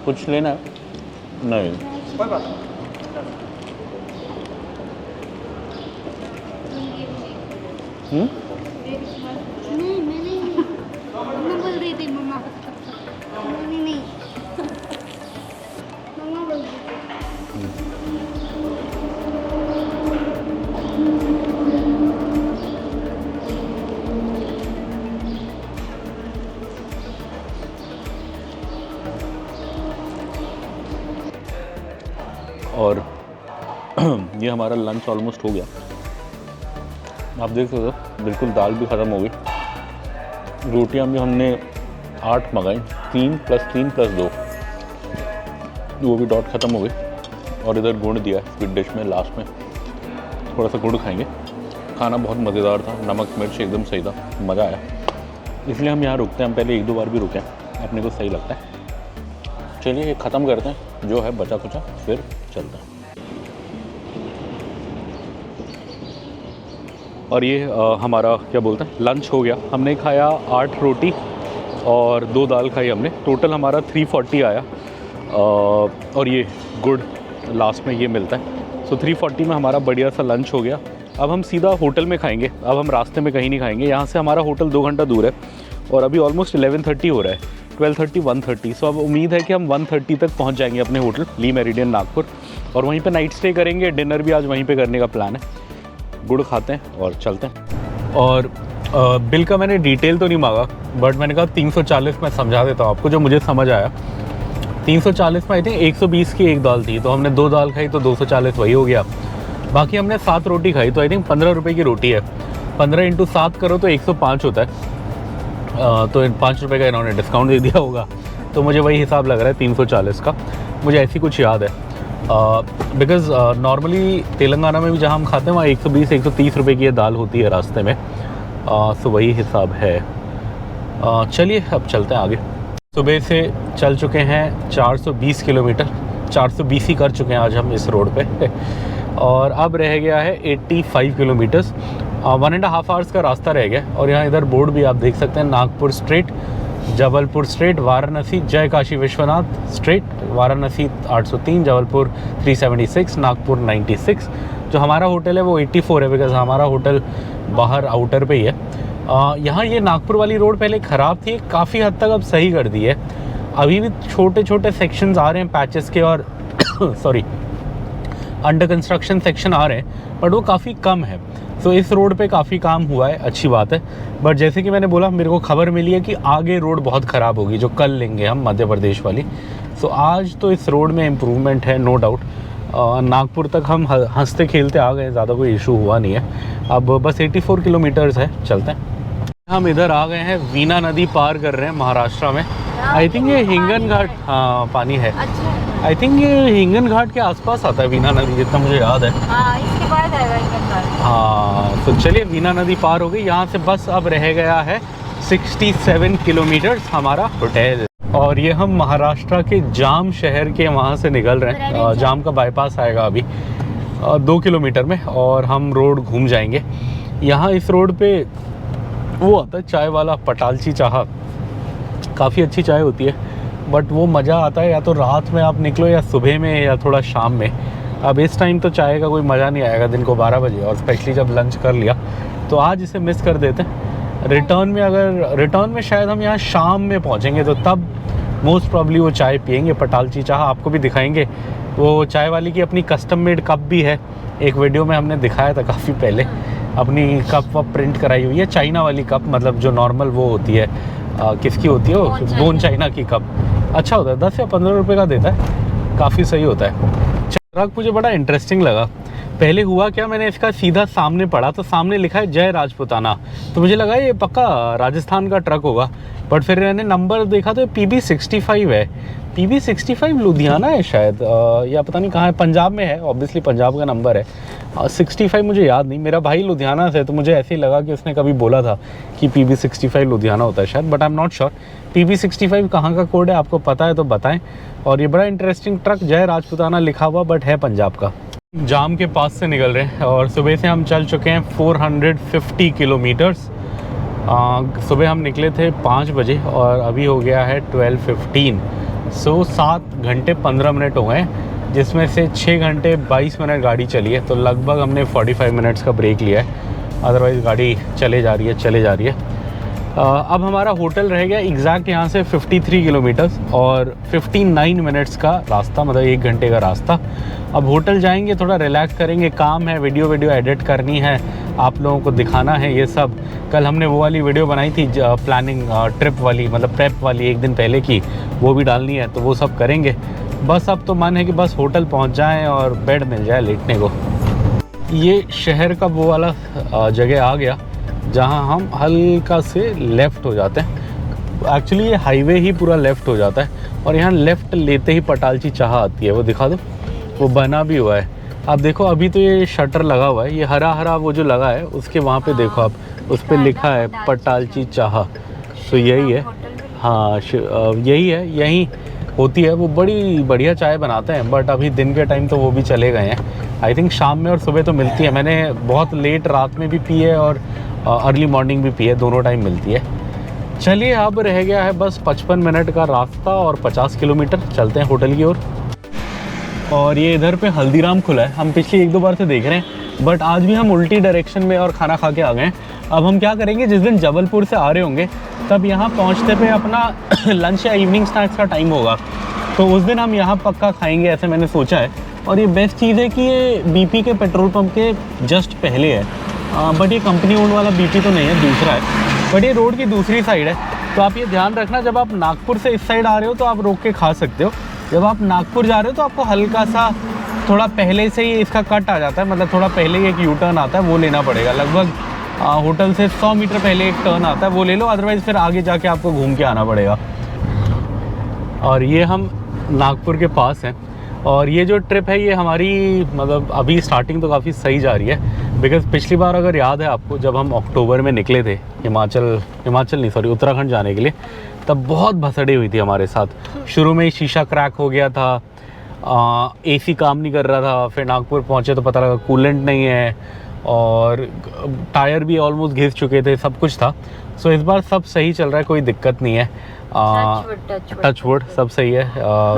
कुछ लेना है? नहीं, कोई बात नहीं। नहीं मैं नहीं, मम्मा बोल रही थी, मम्मा नहीं मम्मा बोल रही थी। और ये हमारा लंच ऑलमोस्ट हो गया, आप देख सकते हो, बिल्कुल दाल भी ख़त्म हो गई। रोटियां भी हमने 8 मंगाई, 3 + 3 + 2, वो भी डॉट ख़त्म हो गई। और इधर गुड़ दिया स्वीट डिश में, लास्ट में थोड़ा सा गुड़ खाएंगे। खाना बहुत मज़ेदार था, नमक मिर्च एकदम सही था, मज़ा आया, इसलिए हम यहाँ रुकते हैं। हम पहले 1-2 बार भी रुके हैं, अपने को सही लगता है। चलिए ये ख़त्म करते हैं जो है बचा कुचा, फिर चलते हैं। और ये हमारा क्या बोलते हैं लंच हो गया। हमने खाया 8 रोटी और 2 दाल खाई हमने, टोटल हमारा 340 आया। और ये गुड़ लास्ट में ये मिलता है। सो 340 में हमारा बढ़िया सा लंच हो गया। अब हम सीधा होटल में खाएंगे, अब हम रास्ते में कहीं नहीं खाएंगे। यहाँ से हमारा होटल 2 घंटा दूर है और अभी ऑलमोस्ट 11:30 हो रहा है, 12:30 1:30। सो अब उम्मीद है कि हम 1:30 तक पहुँच जाएंगे अपने होटल ली मेरिडियन नागपुर, और वहीं पर नाइट स्टे करेंगे। डिनर भी आज वहीं पर करने का प्लान है। गुड़ खाते हैं और चलते हैं। और बिल का मैंने डिटेल तो नहीं मांगा, बट मैंने कहा 340 में समझा देता हूँ आपको, जो मुझे समझ आया। 340 में आई थिंक 120 की एक दाल थी, तो हमने 2 दाल खाई तो 240 वही हो गया। बाकी हमने 7 रोटी खाई, तो आई थिंक 15 रुपये की रोटी है। 15 × 7 करो तो 105 होता है। तो 5 रुपये का इन्होंने डिस्काउंट दे दिया होगा, तो मुझे वही हिसाब लग रहा है 340 का। मुझे ऐसी कुछ याद है, बिकॉज़ नॉर्मली तेलंगाना में भी जहाँ हम खाते हैं वहाँ 120-130 रुपये की ये दाल होती है रास्ते में। सो वही हिसाब है। चलिए अब चलते हैं आगे। सुबह से चल चुके हैं 420 किलोमीटर, 420 ही कर चुके हैं आज हम इस रोड पे और अब रह गया है 85 किलोमीटर्स। 1.5 आवर्स का रास्ता रह गया। और यहाँ इधर बोर्ड भी आप देख सकते हैं, नागपुर स्ट्रेट, जबलपुर स्ट्रेट, वाराणसी, जय काशी विश्वनाथ स्ट्रेट, वाराणसी 803, जबलपुर 376, नागपुर 96। जो हमारा होटल है वो 84 है, बिकॉज हमारा होटल बाहर आउटर पे ही है। यहाँ ये नागपुर वाली रोड पहले ख़राब थी, काफ़ी हद तक अब सही कर दी है। अभी भी छोटे छोटे सेक्शंस आ रहे हैं पैचेस के, और सॉरी अंडर कंस्ट्रक्शन सेक्शन आ रहे हैं, बट वो काफ़ी कम है। सो इस रोड पे काफ़ी काम हुआ है, अच्छी बात है। बट जैसे कि मैंने बोला, मेरे को खबर मिली है कि आगे रोड बहुत ख़राब होगी, जो कल लेंगे हम मध्य प्रदेश वाली। सो आज तो इस रोड में इम्प्रूवमेंट है, नो डाउट। नागपुर तक हम हंसते खेलते आ गए, ज़्यादा कोई इशू हुआ नहीं है। अब बस 84 किलोमीटर्स है, चलते हैं। हम इधर आ गए हैं, वीना नदी पार कर रहे हैं महाराष्ट्र में। आई थिंक ये हिंगन घाट, हाँ पानी है। अच्छा। आई थिंक ये हिंगन घाट के आसपास आता है वीना नदी, जितना मुझे याद है। हाँ, इसके बाद आएगा हिंगन घाट। हाँ तो चलिए, वीना नदी पार हो गई। यहाँ से बस अब रह गया है 67 किलोमीटर्स हमारा होटल। और ये हम महाराष्ट्र के जाम शहर के वहाँ से निकल रहे हैं। जाम का बाईपास आएगा अभी 2 किलोमीटर में, और हम रोड घूम जाएंगे। यहाँ इस रोड पे वो आता है चाय वाला, पटालची चाह। काफ़ी अच्छी चाय होती है, बट वो मज़ा आता है या तो रात में आप निकलो या सुबह में या थोड़ा शाम में। अब इस टाइम तो चाय का कोई मज़ा नहीं आएगा दिन को 12 बजे, और स्पेशली जब लंच कर लिया तो आज इसे मिस कर देते हैं। रिटर्न में शायद हम यहाँ शाम में पहुँचेंगे, तो तब मोस्ट प्रॉब्ली वो चाय पियेंगे, पटालची चाह। आपको भी दिखाएंगे। वो चाय वाली की अपनी कस्टम मेड कप भी है, एक वीडियो में हमने दिखाया था काफ़ी पहले। अपनी कप वप प्रिंट कराई हुई है, चाइना वाली कप, मतलब जो नॉर्मल वो होती है, किसकी होती है वो, बोन चाइना की कप। अच्छा होता है, 10 या 15 रुपये का देता है, काफ़ी सही होता है। ट्रक मुझे बड़ा इंटरेस्टिंग लगा। पहले हुआ क्या, मैंने इसका सीधा सामने पढ़ा तो सामने लिखा है जय राजपुताना, तो मुझे लगा ये पक्का राजस्थान का ट्रक होगा। बट फिर मैंने नंबर देखा तो PB65 है। PB65 लुधियाना है शायद, या पता नहीं कहाँ है, पंजाब में है, ऑब्वियसली पंजाब का नंबर है। 65 मुझे याद नहीं, मेरा भाई लुधियाना से, तो मुझे ऐसे ही लगा कि उसने कभी बोला था कि PB65 लुधियाना होता है शायद, but I am not sure. PB65 कहाँ का कोड है, आपको पता है तो बताएं। और ये बड़ा इंटरेस्टिंग ट्रक, जय राजपुताना लिखा हुआ, बट है पंजाब का। जाम के पास से निकल रहे हैं, और सुबह से हम चल चुके हैं 450 किलोमीटर्स। सुबह हम निकले थे 5 बजे और अभी हो गया है 12:15। सो 7 घंटे 15 मिनट हो गए, जिसमें से 6 घंटे 22 मिनट गाड़ी चली है। तो लगभग हमने 45 मिनट्स का ब्रेक लिया है, अदरवाइज़ गाड़ी चले जा रही है। अब हमारा होटल रह गया एग्जैक्ट यहाँ से 53 किलोमीटर्स और 59 मिनट्स का रास्ता, मतलब 1 घंटे का रास्ता। अब होटल जाएंगे, थोड़ा रिलैक्स करेंगे, काम है, वीडियो एडिट करनी है, आप लोगों को दिखाना है ये सब। कल हमने वो वाली वीडियो बनाई थी प्लानिंग ट्रिप वाली, मतलब प्रेप वाली, 1 दिन पहले की, वो भी डालनी है, तो वो सब करेंगे। बस अब तो मन है कि बस होटल पहुँच जाएँ और बेड मिल जाए लेटने को। ये शहर का वो वाला जगह आ गया जहाँ हम हल्का से लेफ़्ट हो जाते हैं। एक्चुअली ये हाईवे ही पूरा लेफ़्ट हो जाता है, और यहाँ लेफ़्ट लेते ही पटालची चाह आती है। वो दिखा दो, वो बना भी हुआ है। आप देखो, अभी तो ये शटर लगा हुआ है, ये हरा हरा वो जो लगा है उसके वहाँ पे देखो आप, उस पर लिखा है पटालची चाह। तो यही है, हाँ यही है, यहीं होती है। वो बड़ी बढ़िया चाय बनाते हैं, बट अभी दिन के टाइम तो वो भी चले गए हैं। आई थिंक शाम में और सुबह तो मिलती है। मैंने बहुत लेट रात में भी पी है और अर्ली मॉर्निंग भी पी है, दोनों टाइम मिलती है। चलिए, अब रह गया है बस 55 मिनट का रास्ता और 50 किलोमीटर। चलते हैं होटल की ओर। और ये इधर पे हल्दीराम खुला है, हम पिछली 1-2 बार से देख रहे हैं, बट आज भी हम उल्टी डायरेक्शन में और खाना खा के आ गए हैं। अब हम क्या करेंगे, जिस दिन जबलपुर से आ रहे होंगे तब यहाँ पहुँचते पे अपना लंच या इवनिंग स्नैक्स का टाइम होगा, तो उस दिन हम यहाँ पक्का खाएँगे, ऐसे मैंने सोचा है। और ये बेस्ट चीज़ है कि ये BP के पेट्रोल पंप के जस्ट पहले है, बट ये कंपनी ओन वाला BP तो नहीं है, दूसरा है, बट ये रोड की दूसरी साइड है। तो आप ये ध्यान रखना, जब आप नागपुर से इस साइड आ रहे हो तो आप रोक के खा सकते हो, जब आप नागपुर जा रहे हो तो आपको हल्का सा थोड़ा पहले से ही इसका कट आ जाता है, मतलब थोड़ा पहले ही एक U-टर्न आता है, वो लेना पड़ेगा। लगभग होटल से 100 मीटर पहले एक टर्न आता है, वो ले लो, अदरवाइज़ फिर आगे जाके आपको घूम के आना पड़ेगा। और ये हम नागपुर के पास हैं, और ये जो ट्रिप है ये हमारी, मतलब अभी स्टार्टिंग तो काफ़ी सही जा रही है, बिकॉज़ पिछली बार अगर याद है आपको, जब हम अक्टूबर में निकले थे उत्तराखंड जाने के लिए, तब बहुत भसड़ी हुई थी हमारे साथ। शुरू में ही शीशा क्रैक हो गया था, AC काम नहीं कर रहा था, फिर नागपुर पहुँचे तो पता लगा कूलेंट नहीं है, और टायर भी ऑलमोस्ट घिस चुके थे, सब कुछ था। सो इस बार सब सही चल रहा है, कोई दिक्कत नहीं है। टच वुड, सब सही है,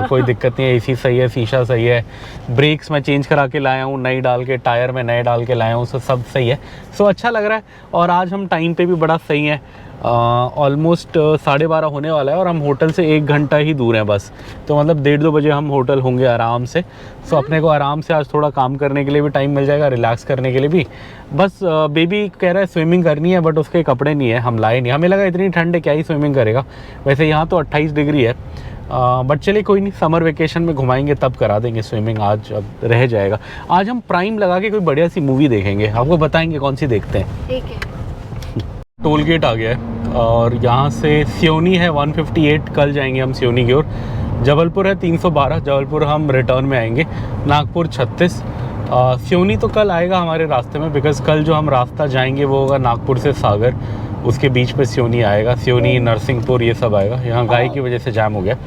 कोई दिक्कत नहीं है। AC सही है, शीशा सही है, ब्रेक्स मैं चेंज करा के लाया हूँ, नई डाल के, टायर में नए डाल के लाया हूँ, सब सही है। सो अच्छा लग रहा है। और आज हम टाइम पे भी बड़ा सही है, ऑलमोस्ट 12:30 होने वाला है, और हम होटल से 1 घंटा ही दूर हैं बस, तो मतलब 1:30-2 बजे हम होटल होंगे आराम से। सो अपने को आराम से आज थोड़ा काम करने के लिए भी टाइम मिल जाएगा, रिलैक्स करने के लिए भी। बस बेबी कह रहा है स्विमिंग करनी है, बट उसके कपड़े नहीं है, हम लाए नहीं, हमें लगा इतनी ठंड है क्या ही स्विमिंग करेगा। वैसे यहाँ तो 28 डिग्री है, बट चलिए कोई नहीं, समर वेकेशन में घुमाएंगे तब करा देंगे स्विमिंग, आज अब रह जाएगा। आज हम प्राइम लगा के कोई बढ़िया सी मूवी देखेंगे, आपको बताएंगे कौन सी देखते हैं। ठीक है। टोल गेट आ गया है, और यहाँ से सियोनी है 158, कल जाएंगे हम सियोनी की ओर। जबलपुर है 312, जबलपुर हम रिटर्न में आएंगे। नागपुर 36। सियोनी तो कल आएगा हमारे रास्ते में, बिकॉज़ कल जो हम रास्ता जाएंगे वो होगा नागपुर से सागर, उसके बीच में सियोनी आएगा। सियोनी, नरसिंहपुर ये सब आएगा। यहाँ गाय की वजह से जाम हो गया।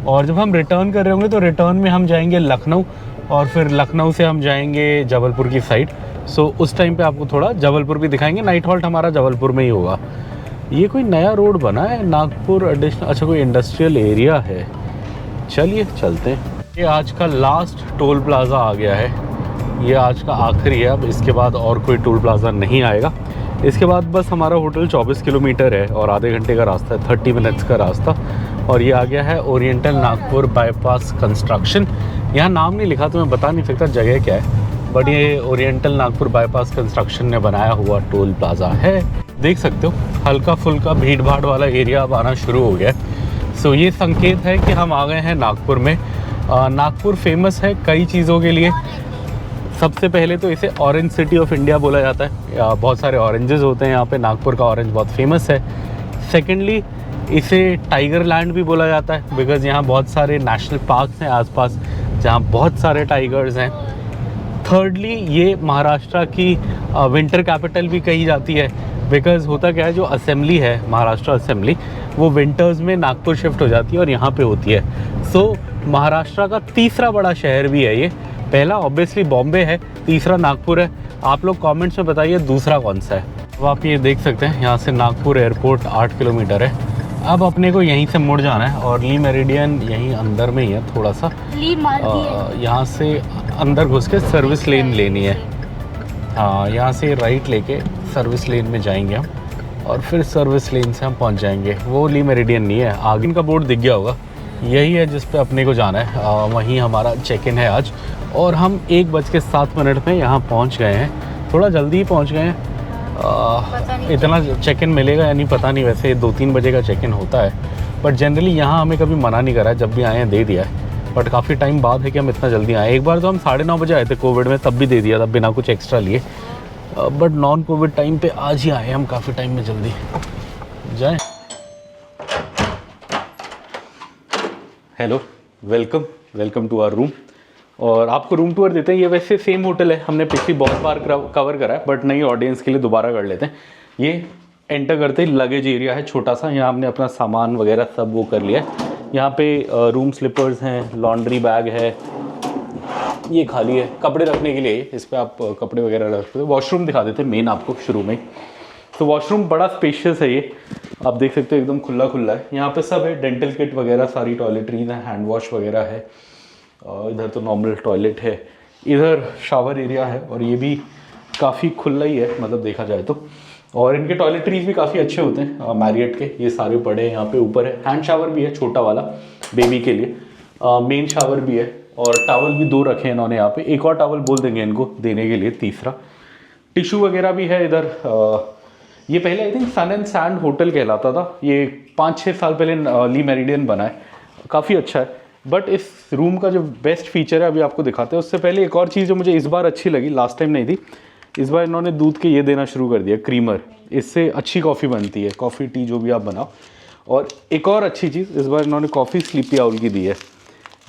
और जब हम रिटर्न कर रहे होंगे तो रिटर्न में हम जाएंगे लखनऊ, और फिर लखनऊ से हम जाएंगे जबलपुर की साइड। सो उस टाइम पे आपको थोड़ा जबलपुर भी दिखाएंगे। नाइट हॉल्ट हमारा जबलपुर में ही होगा। ये कोई नया रोड बना है नागपुर एडिशनल, अच्छा कोई इंडस्ट्रियल एरिया है। चलिए चलते हैं। ये आज का लास्ट टोल प्लाज़ा आ गया है, ये आज का आखिरी है। अब इसके बाद और कोई टोल प्लाज़ा नहीं आएगा। इसके बाद बस हमारा होटल 24 किलोमीटर है और आधे घंटे का रास्ता है, 30 मिनट्स का रास्ता। और ये आ गया है ओरिएंटल नागपुर बाईपास कंस्ट्रक्शन। यहाँ नाम नहीं लिखा तो मैं बता नहीं सकता जगह क्या है, बट ये ओरिएंटल नागपुर बाईपास कंस्ट्रक्शन ने बनाया हुआ टोल प्लाज़ा है। देख सकते हो हल्का फुल्का भीड़ भाड़ वाला एरिया अब आना शुरू हो गया है। सो ये संकेत है कि हम आ गए हैं नागपुर में। नागपुर फेमस है कई चीज़ों के लिए। सबसे पहले तो इसे ऑरेंज सिटी ऑफ इंडिया बोला जाता है, बहुत सारे ऑरेंजेस होते हैं यहाँ पे। नागपुर का ऑरेंज बहुत फेमस है। सेकेंडली इसे टाइगर लैंड भी बोला जाता है, बिकॉज़ यहाँ बहुत सारे नेशनल पार्क्स हैं आसपास जहाँ बहुत सारे टाइगर्स हैं। थर्डली ये महाराष्ट्र की विंटर कैपिटल भी कही जाती है, बिकॉज़ होता क्या है, जो असेंबली है महाराष्ट्र असेंबली, वो विंटर्स में नागपुर शिफ्ट हो जाती है और यहाँ पे होती है। सो महाराष्ट्र का तीसरा बड़ा शहर भी है ये। पहला ऑब्वियसली बॉम्बे है, तीसरा नागपुर है। आप लोग कमेंट्स में बताइए दूसरा कौन सा है। अब आप ये देख सकते हैं यहाँ से नागपुर एयरपोर्ट 8 किलोमीटर है। अब अपने को यहीं से मुड़ जाना है और ली मेरिडियन यहीं अंदर में ही है थोड़ा सा। यहाँ से अंदर घुस के सर्विस लेन लेनी है। हाँ, यहाँ से राइट लेके सर्विस लेन में जाएंगे हम और फिर सर्विस लेन से हम पहुँच जाएंगे। वो ली मेरिडियन नहीं है, आगे इनका बोर्ड दिख गया होगा, यही है जिस पे अपने को जाना है। वहीं हमारा चेक इन है आज और हम 1:07 में यहाँ पहुँच गए हैं। थोड़ा जल्दी ही पहुँच गए हैं। इतना चेक इन मिलेगा या नहीं पता नहीं, वैसे 2-3 बजे का चेक इन होता है, बट जनरली यहाँ हमें कभी मना नहीं करा है, जब भी आए हैं दे दिया है। बट काफ़ी टाइम बाद है कि हम इतना जल्दी आए। एक बार तो हम 9:30 बजे आए थे कोविड में, तब भी दे दिया था बिना कुछ एक्स्ट्रा लिए। बट नॉन कोविड टाइम पे आज ही आए हम, काफ़ी टाइम में जल्दी जाएं। Hello, welcome to our room. और आपको रूम टूर देते हैं। ये वैसे सेम होटल है, हमने पिछली बहुत बार कवर करा है, बट नई ऑडियंस के लिए दोबारा कर लेते हैं। ये एंटर करते ही लगेज एरिया है छोटा सा, यहाँ हमने अपना सामान वगैरह सब वो कर लिया है। यहाँ पे रूम स्लीपर्स हैं, लॉन्ड्री बैग है, ये खाली है कपड़े रखने के लिए, इस पर आप कपड़े वगैरह रख सकते हो। वॉशरूम दिखा देते हैं मेन आपको शुरू में। तो वॉशरूम बड़ा स्पेशियस है, ये आप देख सकते हो एकदम खुला है। यहाँ पे सब है, डेंटल किट वगैरह, सारी टॉयलेटरीज हैं, हैंड वॉश वगैरह है। इधर तो नॉर्मल टॉयलेट है, इधर शावर एरिया है और ये भी काफ़ी खुला ही है मतलब देखा जाए तो। और इनके टॉयलेटरीज भी काफ़ी अच्छे होते हैं मैरियट के, ये सारे पड़े हैं यहाँ पे। ऊपर है हैंड शावर भी है छोटा वाला बेबी के लिए, मेन शावर भी है और टावल भी 2 रखे हैं इन्होंने यहाँ पे। एक और टावल बोल देंगे इनको देने के लिए, तीसरा। टिशू वगैरह भी है इधर। ये पहले I think Sun and Sand hotel कहलाता था, ये 5-6 साल पहले ली मेरिडियन बना है, काफ़ी अच्छा है। बट इस रूम का जो बेस्ट फीचर है अभी आपको दिखाते हैं। उससे पहले एक और चीज़ जो मुझे इस बार अच्छी लगी, लास्ट टाइम नहीं थी, इस बार इन्होंने दूध के ये देना शुरू कर दिया, क्रीमर। इससे अच्छी कॉफ़ी बनती है, कॉफ़ी टी जो भी आप बनाओ। और एक और अच्छी चीज़, इस बार इन्होंने कॉफ़ी स्लीपी आउल की दी है।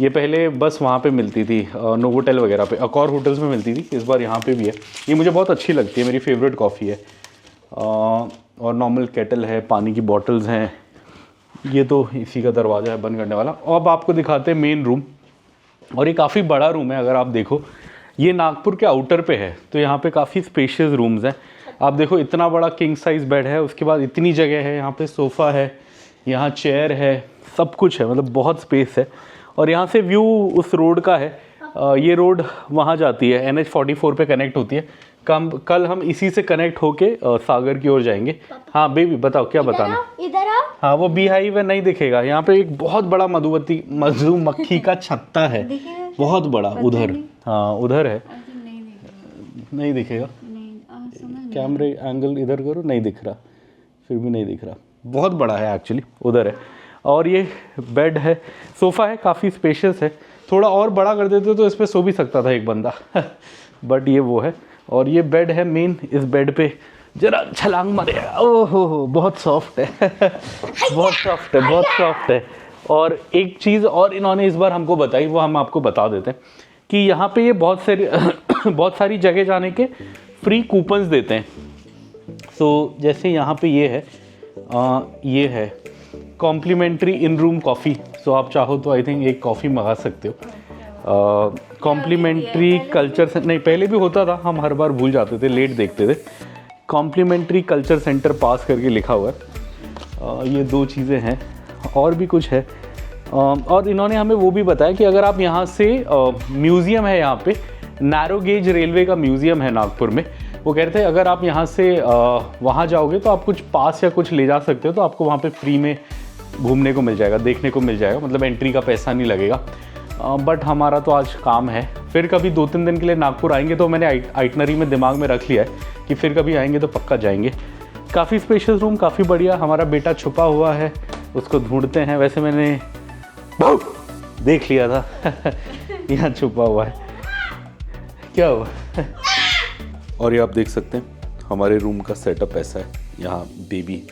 ये पहले बस वहाँ पे मिलती थी नोवोटेल वगैरह पे, अकॉर होटल्स में मिलती थी, इस बार यहाँ पे भी है। ये मुझे बहुत अच्छी लगती है, मेरी फेवरेट कॉफ़ी है। और नॉर्मल केटल है, पानी की बॉटल्स हैं। ये तो इसी का दरवाज़ा है बंद करने वाला। और अब आपको दिखाते हैं मेन रूम, और ये काफ़ी बड़ा रूम है। अगर आप देखो ये नागपुर के आउटर पे है, तो यहाँ पे काफ़ी स्पेशियस रूम्स हैं। आप देखो इतना बड़ा किंग साइज़ बेड है, उसके बाद इतनी जगह है, यहाँ पे सोफ़ा है, यहाँ चेयर है, सब कुछ है, मतलब बहुत स्पेस है। और यहाँ से व्यू उस रोड का है, ये रोड वहाँ जाती है, NH44 पे कनेक्ट होती है। कल हम इसी से कनेक्ट होके सागर की ओर जाएंगे। हाँ बेबी बताओ क्या बताना। इधर आओ। हाँ वो बी हाइव नहीं दिखेगा, यहाँ पे एक बहुत बड़ा मधुमक्खी का छत्ता है, बहुत बड़ा उधर। हाँ उधर है, नहीं दिखेगा। कैमरे एंगल इधर करो, नहीं दिख रहा, फिर भी नहीं दिख रहा। बहुत बड़ा है एक्चुअली, उधर है। और ये बेड है, सोफ़ा है, काफ़ी स्पेशियस है। थोड़ा और बड़ा कर देते तो इस पर सो भी सकता था एक बंदा बट ये वो है। और ये बेड है मेन, इस बेड पे जरा छलांग मारे। ओहो बहुत सॉफ्ट है बहुत सॉफ्ट है, बहुत सॉफ्ट है। और एक चीज़ और इन्होंने इस बार हमको बताई, वो हम आपको बता देते हैं कि यहाँ पे ये बहुत सारी जगह जाने के फ्री कूपन्स देते हैं। सो जैसे यहाँ पे ये है कॉम्प्लीमेंट्री इन रूम कॉफ़ी। सो आप चाहो तो आई थिंक एक कॉफ़ी मंगा सकते हो। कॉम्प्लीमेंट्री कल्चर से नहीं, पहले भी होता था, हम हर बार भूल जाते थे, लेट देखते थे। कॉम्प्लीमेंट्री कल्चर सेंटर पास करके लिखा हुआ है। ये 2 चीज़ें हैं, और भी कुछ है। और इन्होंने हमें वो भी बताया कि अगर आप यहाँ से म्यूज़ियम है, यहाँ पे नैरो गेज रेलवे का म्यूज़ियम है नागपुर में। वो कह रहे थे अगर आप यहाँ से वहाँ जाओगे तो आप कुछ पास या कुछ ले जा सकते हो, तो आपको वहाँ पे फ्री में घूमने को मिल जाएगा, देखने को मिल जाएगा, मतलब एंट्री का पैसा नहीं लगेगा। बट हमारा तो आज काम है, फिर कभी 2-3 दिन के लिए नागपुर आएंगे तो मैंने आइटनरी में दिमाग में रख लिया है कि फिर कभी आएंगे तो पक्का जाएंगे। काफ़ी स्पेशियस रूम, काफ़ी बढ़िया। हमारा बेटा छुपा हुआ है, उसको ढूंढते हैं। वैसे मैंने देख लिया था यहाँ छुपा हुआ है, क्या हुआ। और ये आप देख सकते हैं हमारे रूम का सेटअप ऐसा है। यहाँ बेबी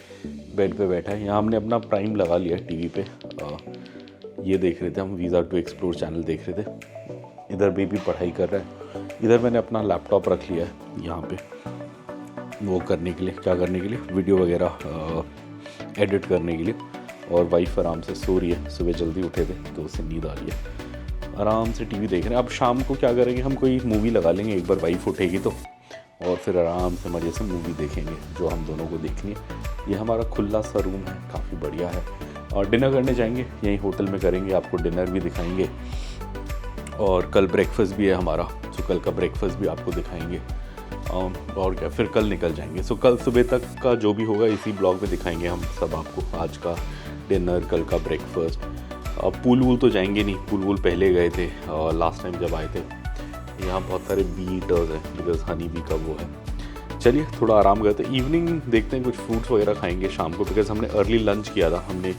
बेड पे बैठा है। यहाँ हमने अपना प्राइम लगा लिया है टीवी पे। ये देख रहे थे हम, वीज़ा टू एक्सप्लोर चैनल देख रहे थे। इधर बेबी पढ़ाई कर रहा है। इधर मैंने अपना लैपटॉप रख लिया है यहाँ पे, वो करने के लिए, क्या करने के लिए, वीडियो वगैरह एडिट करने के लिए। और वाइफ आराम से सो रही है, सुबह जल्दी उठे थे तो उससे नींद आ रही है, आराम से टीवी देख रहे हैं। अब शाम को क्या करेंगे, हम कोई मूवी लगा लेंगे एक बार वाइफ उठेगी तो, और फिर आराम से मज़े से मूवी देखेंगे जो हम दोनों को देखनी है। ये हमारा खुला सा रूम है, काफ़ी बढ़िया है। और डिनर करने जाएंगे यहीं होटल में करेंगे, आपको डिनर भी दिखाएंगे। और कल ब्रेकफास्ट भी है हमारा, तो कल का ब्रेकफास्ट भी आपको दिखाएंगे। और क्या, फिर कल निकल जाएंगे। सो कल सुबह तक का जो भी होगा इसी ब्लॉग में दिखाएंगे हम सब आपको, आज का डिनर, कल का ब्रेकफास्ट। पूल वूल तो जाएंगे नहीं, पूल वूल पहले गए थे लास्ट टाइम जब आए थे। यहाँ बहुत सारे बी ईटर्स हैं, बिकॉज हनी बी का वो है। चलिए थोड़ा आराम करते हैं, इवनिंग देखते हैं, कुछ फ्रूट्स वगैरह खाएंगे शाम को, बिकॉज हमने अर्ली लंच किया था, हमने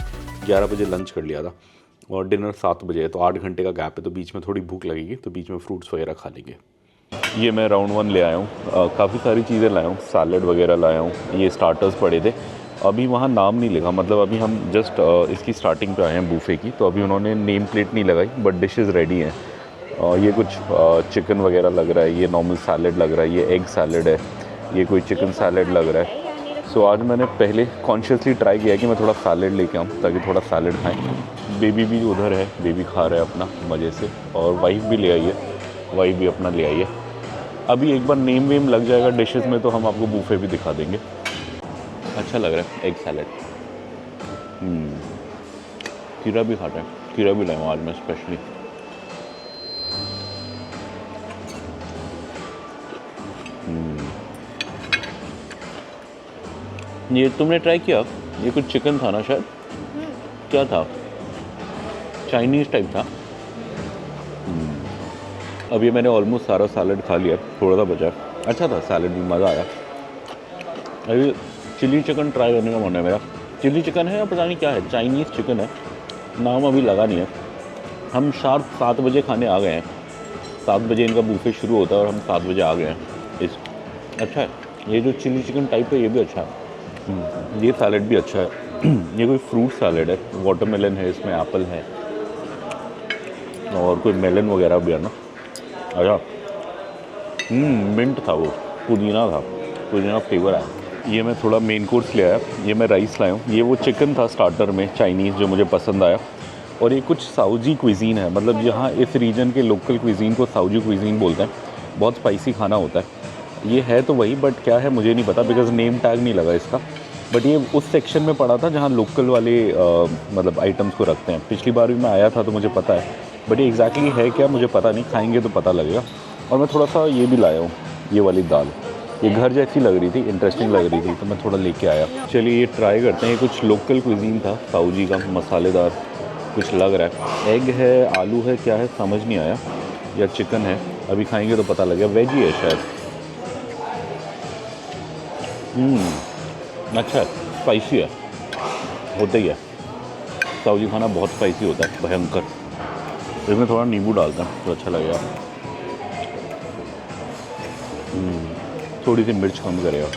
11 बजे लंच कर लिया था और डिनर 7 बजे है, तो 8 घंटे का गैप है, तो बीच में थोड़ी भूख लगेगी, तो बीच में फ्रूट्स वगैरह खा लेंगे। ये मैं राउंड 1 ले आया हूँ, काफ़ी सारी चीज़ें लाया हूँ, सैलड वगैरह लाया हूँ। ये स्टार्टर्स पड़े थे, अभी वहाँ नाम नहीं लिखा, मतलब अभी हम जस्ट इसकी स्टार्टिंग पे आए हैं बूफे की, तो अभी उन्होंने नेम प्लेट नहीं लगाई, बट डिशेस रेडी हैं। ये कुछ चिकन वगैरह लग रहा है, ये नॉर्मल सैलड लग रहा है, ये एग सैलड है, ये कोई चिकन सैलड लग रहा है। सो आज मैंने पहले कॉन्शियसली ट्राई किया कि मैं थोड़ा सैलड लेके आऊँ ताकि थोड़ा सैलड खाएँ। बेबी भी उधर है, बेबी खा रहा है अपना मज़े से, और वाइफ भी ले आई है, वाइफ भी अपना ले आई है। अभी एक बार नेम वेम लग जाएगा डिशेस में तो हम आपको बूफे भी दिखा देंगे। अच्छा लग रहा है एग सैलड। खीरा भी खाता है, खीरा भी लाया हूँ आज मैं स्पेशली। ये तुमने ट्राई किया? ये कुछ चिकन था ना शायद, क्या था, चाइनीज़ टाइप था। अब ये मैंने ऑलमोस्ट सारा सैलड खा लिया, थोड़ा सा बचा, अच्छा था सैलड भी, मज़ा आया। अभी चिली चिकन ट्राई करने का मन है मेरा। चिली चिकन है या पता नहीं क्या है, चाइनीज़ चिकन है, नाम अभी लगा नहीं है। हम शार्प 7 बजे खाने आ गए हैं, 7 बजे इनका बूफे शुरू होता है और हम 7 बजे आ गए हैं। अच्छा है ये जो चिली चिकन टाइप है, ये भी अच्छा है। ये सैलड भी अच्छा है। ये कोई फ्रूट सैलड है, वाटरमेलन है इसमें, एप्पल है और कोई मेलन वगैरह भी है ना। अच्छा मिंट था, वो पुदीना था, पुदीना फ्लेवर है। ये मैं थोड़ा मेन कोर्स ले आया, ये मैं राइस लाया हूँ। ये वो चिकन था स्टार्टर में चाइनीज़ जो मुझे पसंद आया, और ये कुछ साउजी क्विजीन है, मतलब यहाँ इस रीजन के लोकल क्विजीन को साउजी क्विजीन बोलते हैं। बहुत स्पाइसी खाना होता है। ये है तो वही, बट क्या है मुझे नहीं पता, बिकॉज नेम टैग नहीं लगा इसका। बट ये उस सेक्शन में पड़ा था जहाँ लोकल वाले मतलब आइटम्स को रखते हैं। पिछली बार भी मैं आया था तो मुझे पता है, बट ये एग्जैक्टली है क्या मुझे पता नहीं, खाएंगे तो पता लगेगा। और मैं थोड़ा सा ये भी लाया हूँ, ये वाली दाल, ये घर जैसी लग रही थी, इंटरेस्टिंग लग रही थी, तो मैं थोड़ा लेके आया। चलिए ये ट्राई करते हैं। ये कुछ लोकल क्विजीन था, साउजी का, मसालेदार कुछ लग रहा है। एग है, आलू है, क्या है समझ नहीं आया, या चिकन है, अभी खाएंगे तो पता लगेगा। वेज ही है शायद। अच्छा है, स्पाइसी है, होता ही है, साउजी खाना बहुत स्पाइसी होता है, भयंकर। इसमें थोड़ा नींबू डालता है तो अच्छा लगेगा। थोड़ी सी मिर्च कम करेगा।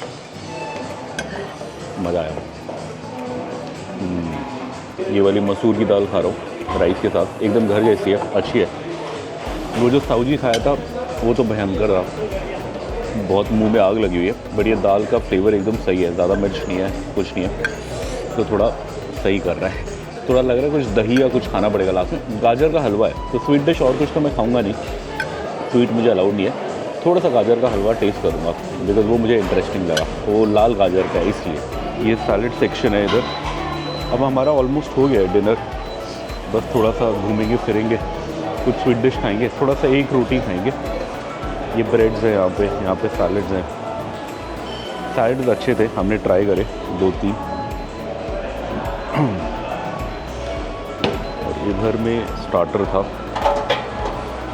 मज़ा आया। ये वाली मसूर की दाल खा रहा हूँ राइस के साथ, एकदम घर जैसी है, अच्छी है। वो जो साउजी खाया था वो तो भयंकर था, बहुत मुंह में आग लगी हुई है, बट ये दाल का फ्लेवर एकदम सही है, ज़्यादा मिर्च नहीं है, कुछ नहीं है, तो थोड़ा सही कर रहा है। थोड़ा लग रहा है कुछ दही या कुछ खाना पड़ेगा लास्ट में। गाजर का हलवा है, तो स्वीट डिश और कुछ तो मैं खाऊंगा नहीं, स्वीट मुझे अलाउड नहीं है। थोड़ा सा गाजर का हलवा टेस्ट करूँगा बिकॉज वो मुझे इंटरेस्टिंग लगा, वो लाल गाजर का है इसलिए। ये सैलड सेक्शन है इधर। अब हमारा ऑलमोस्ट हो गया है डिनर, बस थोड़ा सा घूमेंगे फिरेंगे, कुछ स्वीट डिश खाएंगे, थोड़ा सा एक रोटी खाएंगे। ये ब्रेड्स हैं यहाँ पे सैलड्स हैं। सैलड्स अच्छे थे, हमने ट्राई करे 2-3। और इधर में स्टार्टर था,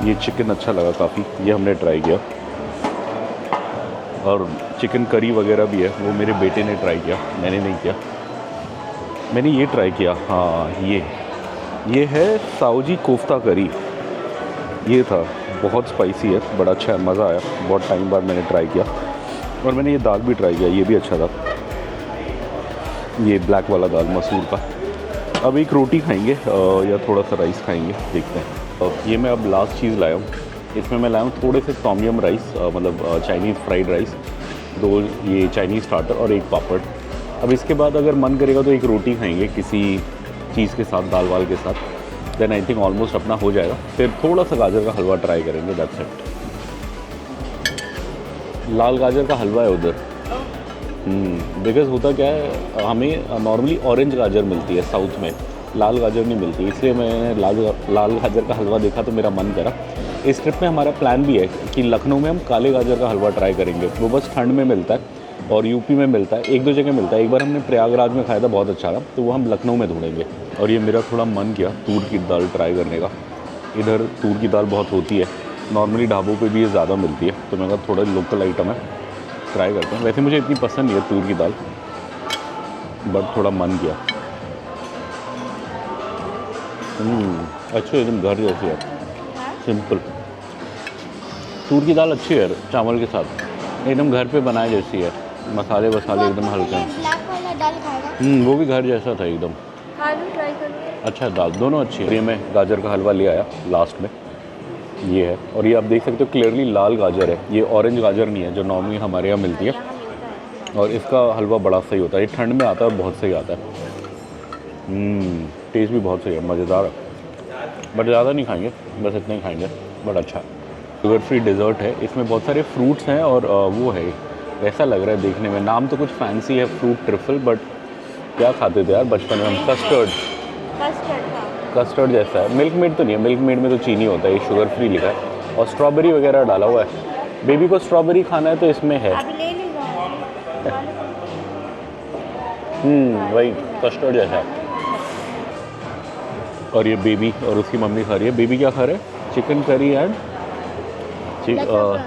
ये चिकन अच्छा लगा काफ़ी, ये हमने ट्राई किया। और चिकन करी वगैरह भी है, वो मेरे बेटे ने ट्राई किया, मैंने नहीं किया। मैंने ये ट्राई किया, हाँ ये है साउजी कोफ्ता करी, ये था, बहुत स्पाइसी है, बड़ा अच्छा है, मज़ा आया, बहुत टाइम बाद मैंने ट्राई किया। और मैंने ये दाल भी ट्राई किया, ये भी अच्छा था, ये ब्लैक वाला दाल मसूर का। अब एक रोटी खाएंगे या थोड़ा सा राइस खाएंगे, देखते हैं। ये मैं अब लास्ट चीज़ लाया हूँ, इसमें मैं लाया हूँ थोड़े से टॉम यम राइस, मतलब चाइनीज़ फ्राइड राइस, 2 ये चाइनीज़ स्टार्टर और 1 पापड़। अब इसके बाद अगर मन करेगा तो एक रोटी खाएंगे किसी चीज़ के साथ, दाल वाल के साथ, देन आई थिंक ऑलमोस्ट अपना हो जाएगा। फिर थोड़ा सा गाजर का हलवा ट्राई करेंगे, दैट्स इट। लाल गाजर का हलवा है उधर, बिकॉज़ होता क्या है, हमें नॉर्मली ऑरेंज गाजर मिलती है साउथ में, लाल गाजर नहीं मिलती, इसलिए मैंने लाल गाजर का हलवा देखा तो मेरा मन करा। इस ट्रिप में हमारा प्लान भी है कि लखनऊ में हम काले गाजर का हलवा ट्राई करेंगे, वो बस ठंड में मिलता है और यूपी में मिलता है, 1-2 जगह मिलता है। एक बार हमने प्रयागराज में खाया था, बहुत अच्छा था, तो वो हम लखनऊ में ढूंढेंगे। और ये मेरा थोड़ा मन किया तूर की दाल ट्राई करने का, इधर तूर की दाल बहुत होती है, नॉर्मली ढाबों पे भी ये ज़्यादा मिलती है, तो मैंने कहा थोड़ा लोकल आइटम है, ट्राई करते हैं। वैसे मुझे इतनी पसंद नहीं है तूर की दाल, बट थोड़ा मन किया। अच्छी है, एकदम घर जैसी है, सिंपल। तूर की दाल अच्छी है चावल के साथ, एकदम घर पे बनाए जैसी है, मसाले वसाले एकदम हल्के हैं। ब्लैक वाला दाल खाएगा? वो भी घर जैसा था एकदम। ट्राई करूँगी। अच्छा दाल दोनों अच्छी है। ये मैं गाजर का हलवा ले आया लास्ट में, ये है, और ये आप देख सकते हो क्लियरली लाल गाजर है, ये ऑरेंज गाजर नहीं है जो नॉर्मली हमारे यहाँ मिलती है। और इसका हलवा बड़ा सही होता है, ये ठंड में आता है और बहुत सही आता है। टेस्ट भी बहुत सही है, मज़ेदार है, बट ज़्यादा नहीं खाएंगे, बस इतना ही खाएंगे, बट अच्छा है। शुगर फ्री डिज़र्ट है, इसमें बहुत सारे फ्रूट्स हैं और वो है, ऐसा लग रहा है देखने में, नाम तो कुछ फैंसी है, फ्रूट ट्रिफल, बट क्या खाते थे यार बचपन में हम, कस्टर्ड जैसा है। मिल्क मेड तो नहीं है, मिल्क मेड में तो चीनी होता है, ये शुगर फ्री लिखा है और स्ट्रॉबेरी वगैरह डाला हुआ है। बेबी को स्ट्रॉबेरी खाना है तो इसमें है। वही कस्टर्ड जैसा है। और ये बेबी और उसकी मम्मी खा रही है। बेबी क्या खा रहे हैं? Chicken curry and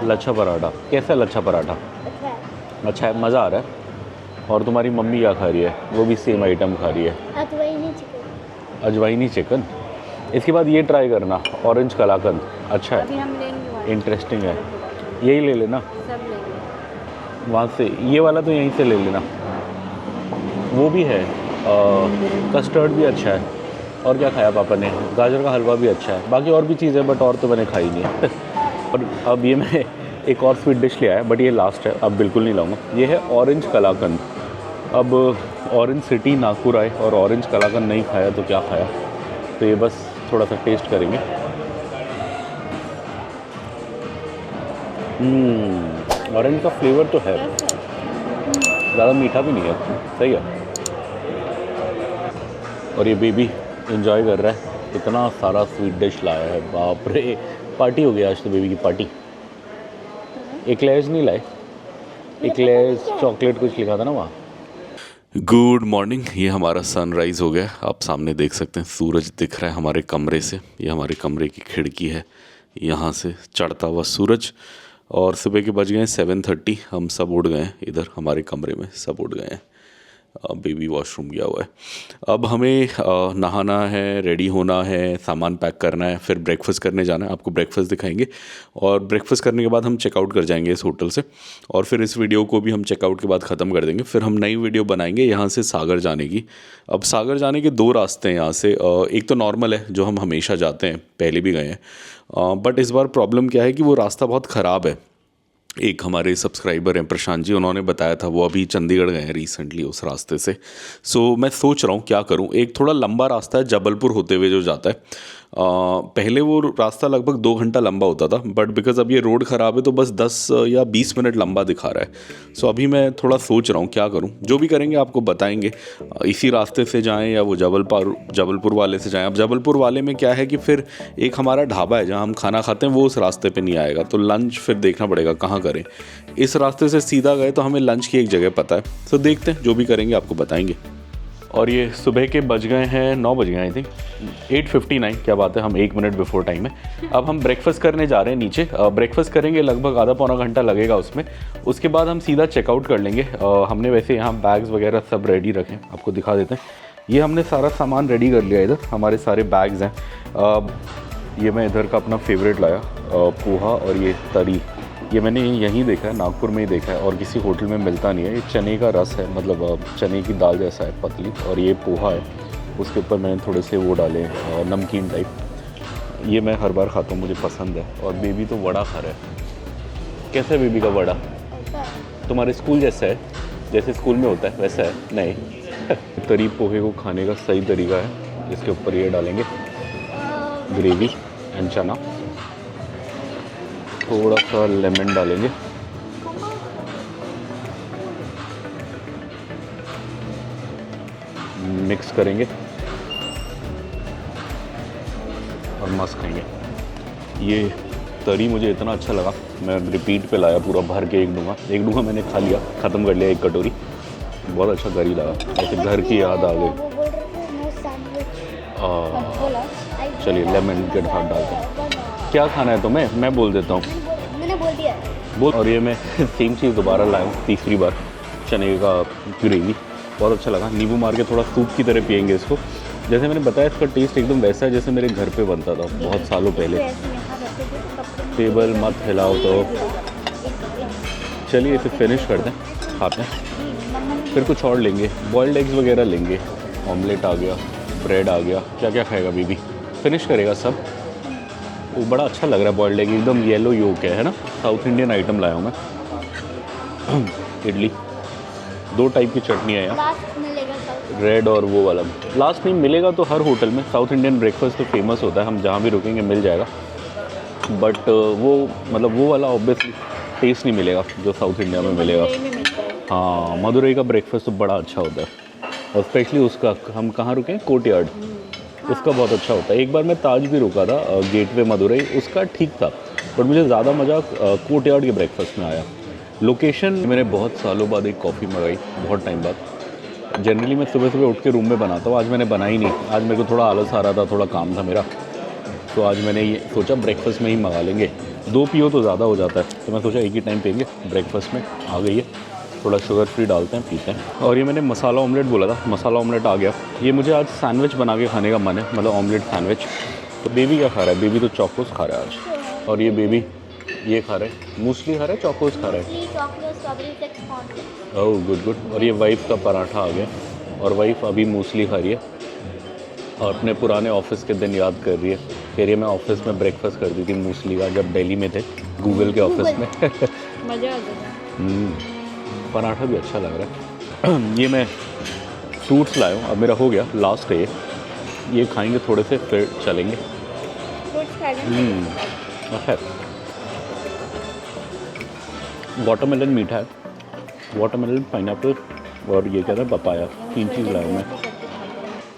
lachha paratha. कैसा है लच्छा पराठा? अच्छा है, मज़ा आ रहा है। और तुम्हारी मम्मी क्या खा रही है? वो भी सेम आइटम खा रही है, अजवाइनी चिकन। इसके बाद ये ट्राई करना, ऑरेंज कलाकंद, अच्छा है, इंटरेस्टिंग है, यही ले लेना वहाँ से, ये वाला तो यहीं से ले लेना। वो भी है, कस्टर्ड भी अच्छा है। और क्या खाया पापा ने? गाजर का हलवा भी अच्छा है, बाकी और भी चीज़ है बट और तो मैंने खाई नहीं है। और अब ये मैं एक और स्वीट डिश ले आया, बट ये लास्ट है, अब बिल्कुल नहीं लाऊंगा। ये है ऑरेंज कलाकंद। अब ऑरेंज सिटी नागपुर आए और ऑरेंज कलाकंद नहीं खाया तो क्या खाया, तो ये बस थोड़ा सा टेस्ट करेंगे। ऑरेंज का फ्लेवर तो है, ज़्यादा मीठा भी नहीं है, सही है। और ये बेबी एंजॉय कर रहा है, इतना सारा स्वीट डिश लाया है, बाप रे, पार्टी हो गई आज तो बेबी की पार्टी। एक्लेयर्स नहीं लाए, एक्लेयर्स चॉकलेट कुछ लिखा था ना वहाँ। गुड मॉर्निंग, ये हमारा सनराइज़ हो गया, आप सामने देख सकते हैं, सूरज दिख रहा है हमारे कमरे से, ये हमारे कमरे की खिड़की है, यहाँ से चढ़ता हुआ सूरज। और सुबह के बज गए 7:30, हम सब उड़ गए हैं, इधर हमारे कमरे में सब उड़ गए हैं। बेबी वॉशरूम गया हुआ है। अब हमें नहाना है, रेडी होना है, सामान पैक करना है, फिर ब्रेकफास्ट करने जाना है। आपको ब्रेकफास्ट दिखाएंगे और ब्रेकफास्ट करने के बाद हम चेकआउट कर जाएंगे इस होटल से, और फिर इस वीडियो को भी हम चेकआउट के बाद ख़त्म कर देंगे। फिर हम नई वीडियो बनाएंगे यहाँ से सागर जाने की। अब सागर जाने के 2 रास्ते हैं यहाँ से। एक तो नॉर्मल है जो हम हमेशा जाते हैं, पहले भी गए हैं, बट इस बार प्रॉब्लम क्या है कि वो रास्ता बहुत ख़राब है। एक हमारे सब्सक्राइबर हैं प्रशांत जी, उन्होंने बताया था, वो अभी चंडीगढ़ गए हैं रिसेंटली उस रास्ते से। सो मैं सोच रहा हूँ क्या करूँ। एक थोड़ा लंबा रास्ता है जबलपुर होते हुए जो जाता है। पहले वो रास्ता लगभग 2 घंटा लंबा होता था, बट बिकॉज़ अब ये रोड ख़राब है तो बस 10 या 20 मिनट लंबा दिखा रहा है। सो अभी मैं थोड़ा सोच रहा हूँ क्या करूँ। जो भी करेंगे आपको बताएंगे। इसी रास्ते से जाएं या वो जबलपुर वाले से जाएं। अब जबलपुर वाले में क्या है कि फिर एक हमारा ढाबा है जहाँ हम खाना खाते हैं, वो उस रास्ते पे नहीं आएगा, तो लंच फिर देखना पड़ेगा कहाँ करें। इस रास्ते से सीधा गए तो हमें लंच की एक जगह पता है। सो देखते हैं, जो भी करेंगे आपको बताएंगे। और ये सुबह के बज गए हैं 9 बज गए आई थिंक 8:59। क्या बात है, हम 1 मिनट बिफोर टाइम है। अब हम ब्रेकफास्ट करने जा रहे हैं नीचे। ब्रेकफास्ट करेंगे, लगभग आधा पौना घंटा लगेगा उसमें। उसके बाद हम सीधा चेकआउट कर लेंगे। हमने वैसे यहाँ बैग्स वगैरह सब रेडी रखे, आपको दिखा देते हैं। ये हमने सारा सामान रेडी कर लिया। इधर हमारे सारे बैग्स हैं। ये मैं इधर का अपना फेवरेट लाया, पोहा और ये तरी। ये मैंने यहीं देखा है, नागपुर में ही देखा है, और किसी होटल में मिलता नहीं है। ये चने का रस है, मतलब चने की दाल जैसा है, पतली। और ये पोहा है, उसके ऊपर मैंने थोड़े से वो डाले नमकीन टाइप। ये मैं हर बार खाता हूँ, मुझे पसंद है। और बेबी तो वड़ा खा रहा है। कैसा है बेबी का वड़ा? तुम्हारे स्कूल जैसा है, जैसे स्कूल में होता है वैसा है? नहीं। तरी पोहे को खाने का सही तरीका है, इसके ऊपर ये डालेंगे ग्रेवी एंड चना, थोड़ा सा लेमन डालेंगे, मिक्स करेंगे और मस्त खाएंगे। ये तरी मुझे इतना अच्छा लगा, मैं रिपीट पे लाया, पूरा भर के एक डूंगा मैंने खा लिया, ख़त्म कर लिया 1 कटोरी। बहुत अच्छा करी लगा, ऐसे घर की याद आ गई। चलिए लेमन के साथ डालते हैं। क्या खाना है तुम्हें? मैं बोल देता हूँ, मैंने बोल दिया बोल। और ये मैं सेम चीज़ दोबारा लाया हूँ, तीसरी बार। चने का ग्रेवी बहुत अच्छा लगा। नींबू मार के थोड़ा सूप की तरह पियेंगे इसको। जैसे मैंने बताया, इसका टेस्ट एकदम वैसा है जैसे मेरे घर पे बनता था बहुत सालों पहले। टेबल मत हिलाओ तो। चलिए इसे फिनिश कर दें, खाते हैं। फिर कुछ और लेंगे, बॉइल्ड एग्स वगैरह लेंगे, ऑमलेट आ गया, ब्रेड आ गया। क्या क्या खाएगा बेबी? फिनिश करेगा सब। वो बड़ा अच्छा लग रहा है बॉइल्ड एग, एकदम येलो योक है ना। साउथ इंडियन आइटम लाया हूँ मैं। इडली, 2 टाइप की चटनी है यहाँ, लास्ट मिलेगा सब। रेड और वो वाला। लास्ट नहीं मिलेगा तो हर होटल में साउथ इंडियन ब्रेकफास्ट तो फेमस होता है, हम जहाँ भी रुकेंगे मिल जाएगा। बट वो मतलब वो वाला ऑब्वियसली टेस्ट नहीं मिलेगा जो साउथ इंडिया में मिलेगा। हाँ, मदुरई का ब्रेकफास्ट तो बड़ा अच्छा होता है, और स्पेशली उसका। हम कहाँ रुके हैं? कोर्टयार्ड, उसका बहुत अच्छा होता है। एक बार मैं ताज भी रुका था, गेटवे मदुरई, उसका ठीक था, बट मुझे ज़्यादा मज़ा कोर्टयार्ड के ब्रेकफास्ट में आया। लोकेशन, मैंने बहुत सालों बाद एक कॉफ़ी मंगाई, बहुत टाइम बाद। जनरली मैं सुबह सुबह उठ के रूम में बनाता हूँ, आज मैंने बनाई नहीं। आज मेरे को थोड़ा आलस आ रहा था, थोड़ा काम था मेरा, तो आज मैंने ये सोचा ब्रेकफास्ट में ही मंगा लेंगे। 2 पियो तो ज़्यादा हो जाता है, तो मैं सोचा एक ही टाइम पियेंगे। ब्रेकफास्ट में आ गई है, थोड़ा शुगर फ्री डालते हैं, पीते हैं। और ये मैंने मसाला ऑमलेट बोला था, मसाला ऑमलेट आ गया। ये मुझे आज सैंडविच बना के खाने का मन है, मतलब ऑमलेट सैंडविच। तो बेबी क्या खा रहा है? बेबी तो चॉकोस खा रहा है आज। और ये बेबी ये खा रहा है, मूसली खा रहा है, चॉकोस खा रहा है। Oh good good. और ये वाइफ का पराठा आ गया, और वाइफ अभी मूसली खा रही है और अपने पुराने ऑफिस के दिन याद कर रही है। कह रही है मैं ऑफिस में ब्रेकफास्ट करती थी मूसली का, जब दिल्ली में थे गूगल के ऑफिस में। मज़ा आ जाएगा। पराठा भी अच्छा लग रहा है। ये मैं फ्रूट्स लाया हूँ, अब मेरा हो गया, लास्ट है ये खाएंगे थोड़े से, फिर चलेंगे। अच्छा, वाटरमेलन मीठा है, वाटरमेलन, पाइनएप्पल, और ये क्या था, पपाया। 3 चीज़ लाया हूँ मैं।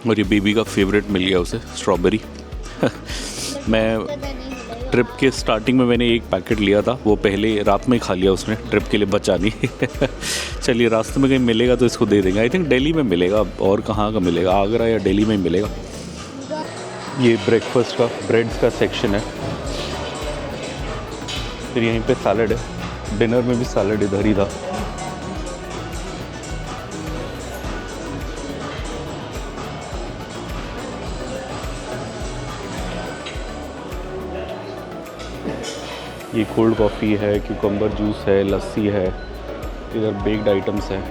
और ये बेबी का फेवरेट मिल गया उसे, स्ट्रॉबेरी। मैं ट्रिप के स्टार्टिंग में मैंने एक पैकेट लिया था, वो पहले रात में ही खा लिया उसने, ट्रिप के लिए बचा नहीं। चलिए रास्ते में कहीं मिलेगा तो इसको दे देंगे। आई थिंक दिल्ली में मिलेगा, और कहाँ का मिलेगा, आगरा या दिल्ली में ही मिलेगा। ये ब्रेकफास्ट का ब्रेड्स का सेक्शन है, फिर यहीं पे सैलड है। डिनर में भी सैलड इधर ही था। ये कोल्ड कॉफ़ी है, क्यूकम्बर जूस है, लस्सी है, इधर बेक्ड आइटम्स हैं,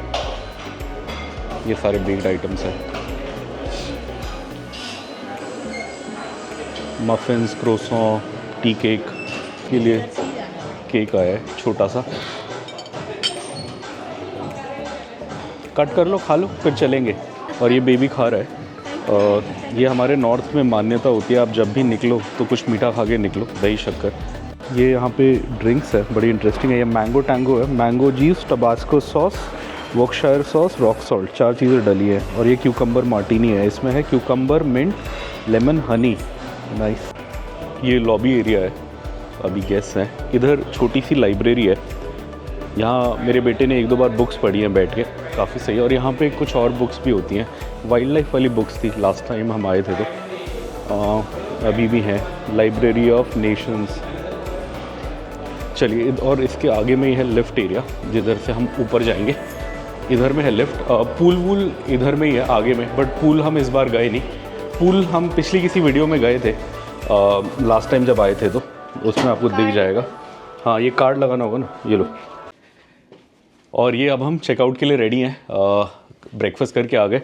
ये सारे बेक्ड आइटम्स हैं, मफ़िन्स, क्रोसॉन, टी केक के लिए केक आया है छोटा सा, कट कर लो, खा लो, फिर चलेंगे। और ये बेबी खा रहा है। और ये हमारे नॉर्थ में मान्यता होती है, आप जब भी निकलो तो कुछ मीठा खा के निकलो, दही शक्कर। ये यहाँ पे ड्रिंक्स है, बड़ी इंटरेस्टिंग है। ये मैंगो टैंगो है, mango juice, tabasco sauce, worcestershire sauce, rock salt, 4 चीज़ें डली है। और ये क्यूकम्बर मार्टिनी है, इसमें है cucumber, mint, lemon, honey. Nice. ये लॉबी एरिया है, अभी गेस्ट हैं। इधर छोटी सी लाइब्रेरी है, यहाँ मेरे बेटे ने 1-2 बार बुक्स पढ़ी हैं बैठ के, काफ़ी सही है। और यहाँ पे कुछ और बुक्स भी होती हैं, वाइल्ड लाइफ वाली बुक्स थी लास्ट टाइम हम आए थे तो, अभी भी हैं। Library of Nations. चलिए, और इसके आगे में ही है लिफ्ट एरिया, जिधर से हम ऊपर जाएंगे। इधर में है लिफ्ट। पूल वूल इधर में ही है आगे में, बट पूल हम इस बार गए नहीं। पूल हम पिछली किसी वीडियो में गए थे लास्ट टाइम जब आए थे, तो उसमें आपको दिख जाएगा। हाँ, ये कार्ड लगाना होगा ना, ये लो। और ये अब हम चेकआउट के लिए रेडी हैं, ब्रेकफास्ट करके आ गए।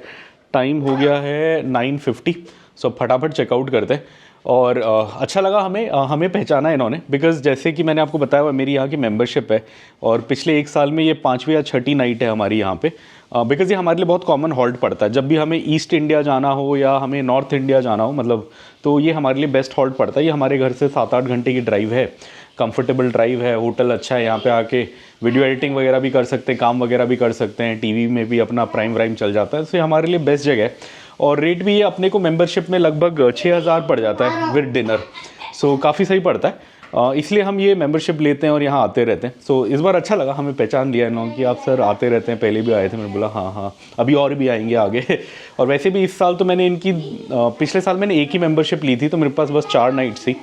टाइम हो गया है 9:50, सो फटाफट चेकआउट करते हैं। और अच्छा लगा हमें पहचाना इन्होंने, बिकॉज़ जैसे कि मैंने आपको बताया हुआ मेरी यहाँ की मेंबरशिप है, और पिछले 1 साल में ये 5वीं या 6ठी नाइट है हमारी यहाँ पे, बिकॉज़ ये हमारे लिए बहुत कॉमन हॉल्ट पड़ता है। जब भी हमें ईस्ट इंडिया जाना हो या हमें नॉर्थ इंडिया जाना हो, मतलब, तो ये हमारे लिए बेस्ट हॉल्ट पड़ता है। ये हमारे घर से 7-8 घंटे की ड्राइव है, कंफर्टेबल ड्राइव है, होटल अच्छा है, यहाँ पे आके वीडियो एडिटिंग वगैरह भी कर सकते हैं, काम वगैरह भी कर सकते हैं, टीवी में भी अपना प्राइम व्राइम चल जाता है। तो ये हमारे लिए बेस्ट जगह है। और रेट भी ये अपने को मेंबरशिप में लगभग 6,000 पड़ जाता है विद डिनर, सो काफ़ी सही पड़ता है। इसलिए हम ये मेंबरशिप लेते हैं और यहाँ आते रहते हैं। सो इस बार अच्छा लगा, हमें पहचान लिया इन्होंने कि आप सर आते रहते हैं, पहले भी आए थे। मैंने बोला हाँ, अभी और भी आएंगे आगे। और वैसे भी इस साल तो मैंने इनकी पिछले साल मैंने एक ही मेंबरशिप ली थी, तो मेरे पास बस 4 नाइट्स थी।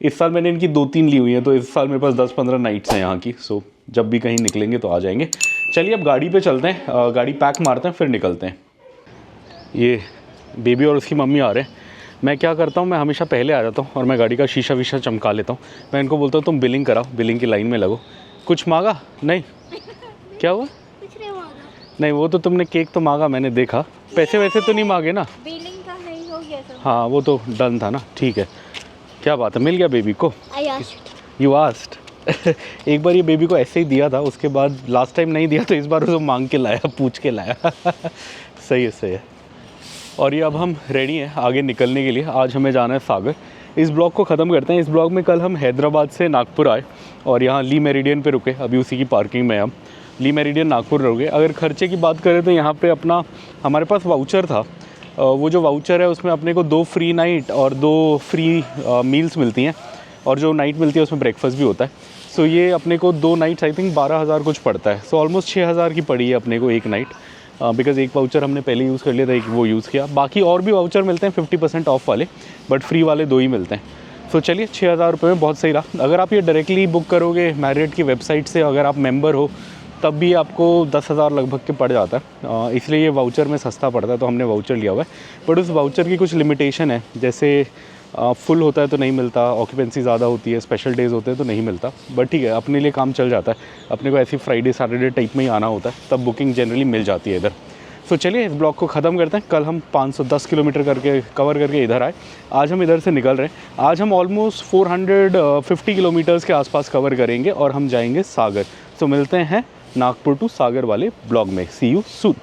इस साल मैंने इनकी 2-3 ली हुई हैं, तो इस साल मेरे पास 10-15 नाइट्स हैं यहाँ की। सो जब भी कहीं निकलेंगे तो आ जाएंगे। चलिए अब गाड़ी पे चलते हैं, गाड़ी पैक मारते हैं, फिर निकलते हैं। ये बेबी और उसकी मम्मी आ रहे हैं। मैं क्या करता हूँ, मैं हमेशा पहले आ जाता हूँ और मैं गाड़ी का शीशा वीशा चमका लेता हूँ। मैं इनको बोलता हूँ तुम बिलिंग कराओ, बिलिंग की लाइन में लगो। कुछ मांगा? नहीं। क्या हुआ? कुछ नहीं मांगा। नहीं, वो तो तुमने केक तो मांगा, मैंने देखा। पैसे वैसे तो नहीं मांगे ना? बिलिंग का नहीं हो गया सब। हाँ, वो तो डन था ना, ठीक है। क्या बात है, मिल गया बेबी को? I asked. You asked. एक बार ये बेबी को ऐसे ही दिया था, उसके बाद लास्ट टाइम नहीं दिया, तो इस बार उसको मांग के लाया, पूछ के लाया। सही है, सही है। और ये अब हम रेडी हैं आगे निकलने के लिए। आज हमें जाना है सागर। इस ब्लॉग को ख़त्म करते हैं। इस ब्लॉग में कल हम हैदराबाद से नागपुर आए और यहाँ ली मेरिडियन पे रुके, अभी उसी की पार्किंग में हम ली मेरिडियन नागपुर रुके। अगर खर्चे की बात करें तो यहाँ पे अपना हमारे पास वाउचर था, वो जो वाउचर है उसमें अपने को 2 फ्री नाइट और 2 फ्री मील्स मिलती हैं, और जो नाइट मिलती है उसमें ब्रेकफास्ट भी होता है। सो ये अपने को 2 नाइट्स आई थिंक 12,000 कुछ पड़ता है। सो ऑलमोस्ट 6,000 की पड़ी है अपने को एक नाइट, बिकॉज़ एक वाउचर हमने पहले यूज़ कर लिया था, एक वो यूज़ किया। बाकी और भी वाउचर मिलते हैं 50% ऑफ वाले, बट फ्री वाले 2 ही मिलते हैं। सो चलिए, 6,000 रुपये में बहुत सही रहा। अगर आप ये डायरेक्टली बुक करोगे मैरियट की वेबसाइट से, अगर आप मेंबर हो, तब भी आपको 10,000 लगभग के पड़ जाता है। इसलिए ये वाउचर में सस्ता पड़ता है, तो हमने वाउचर लिया हुआ है। बट उस वाउचर की कुछ लिमिटेशन है, जैसे फुल होता है तो नहीं मिलता, ऑक्यूपेंसी ज़्यादा होती है, स्पेशल डेज़ होते हैं तो नहीं मिलता। बट ठीक है, अपने लिए काम चल जाता है। अपने को ऐसी फ्राइडे सैटरडे टाइप में ही आना होता है, तब बुकिंग जनरली मिल जाती है इधर। सो चलिए इस ब्लॉग को ख़त्म करते हैं। कल हम 510 किलोमीटर करके कवर करके इधर आए, आज हम इधर से निकल रहे हैं। आज हम ऑलमोस्ट 450 किलोमीटर्स के आसपास कवर करेंगे और हम जाएंगे सागर। सो मिलते हैं नागपुर टू सागर वाले ब्लॉग में। सी यू सून।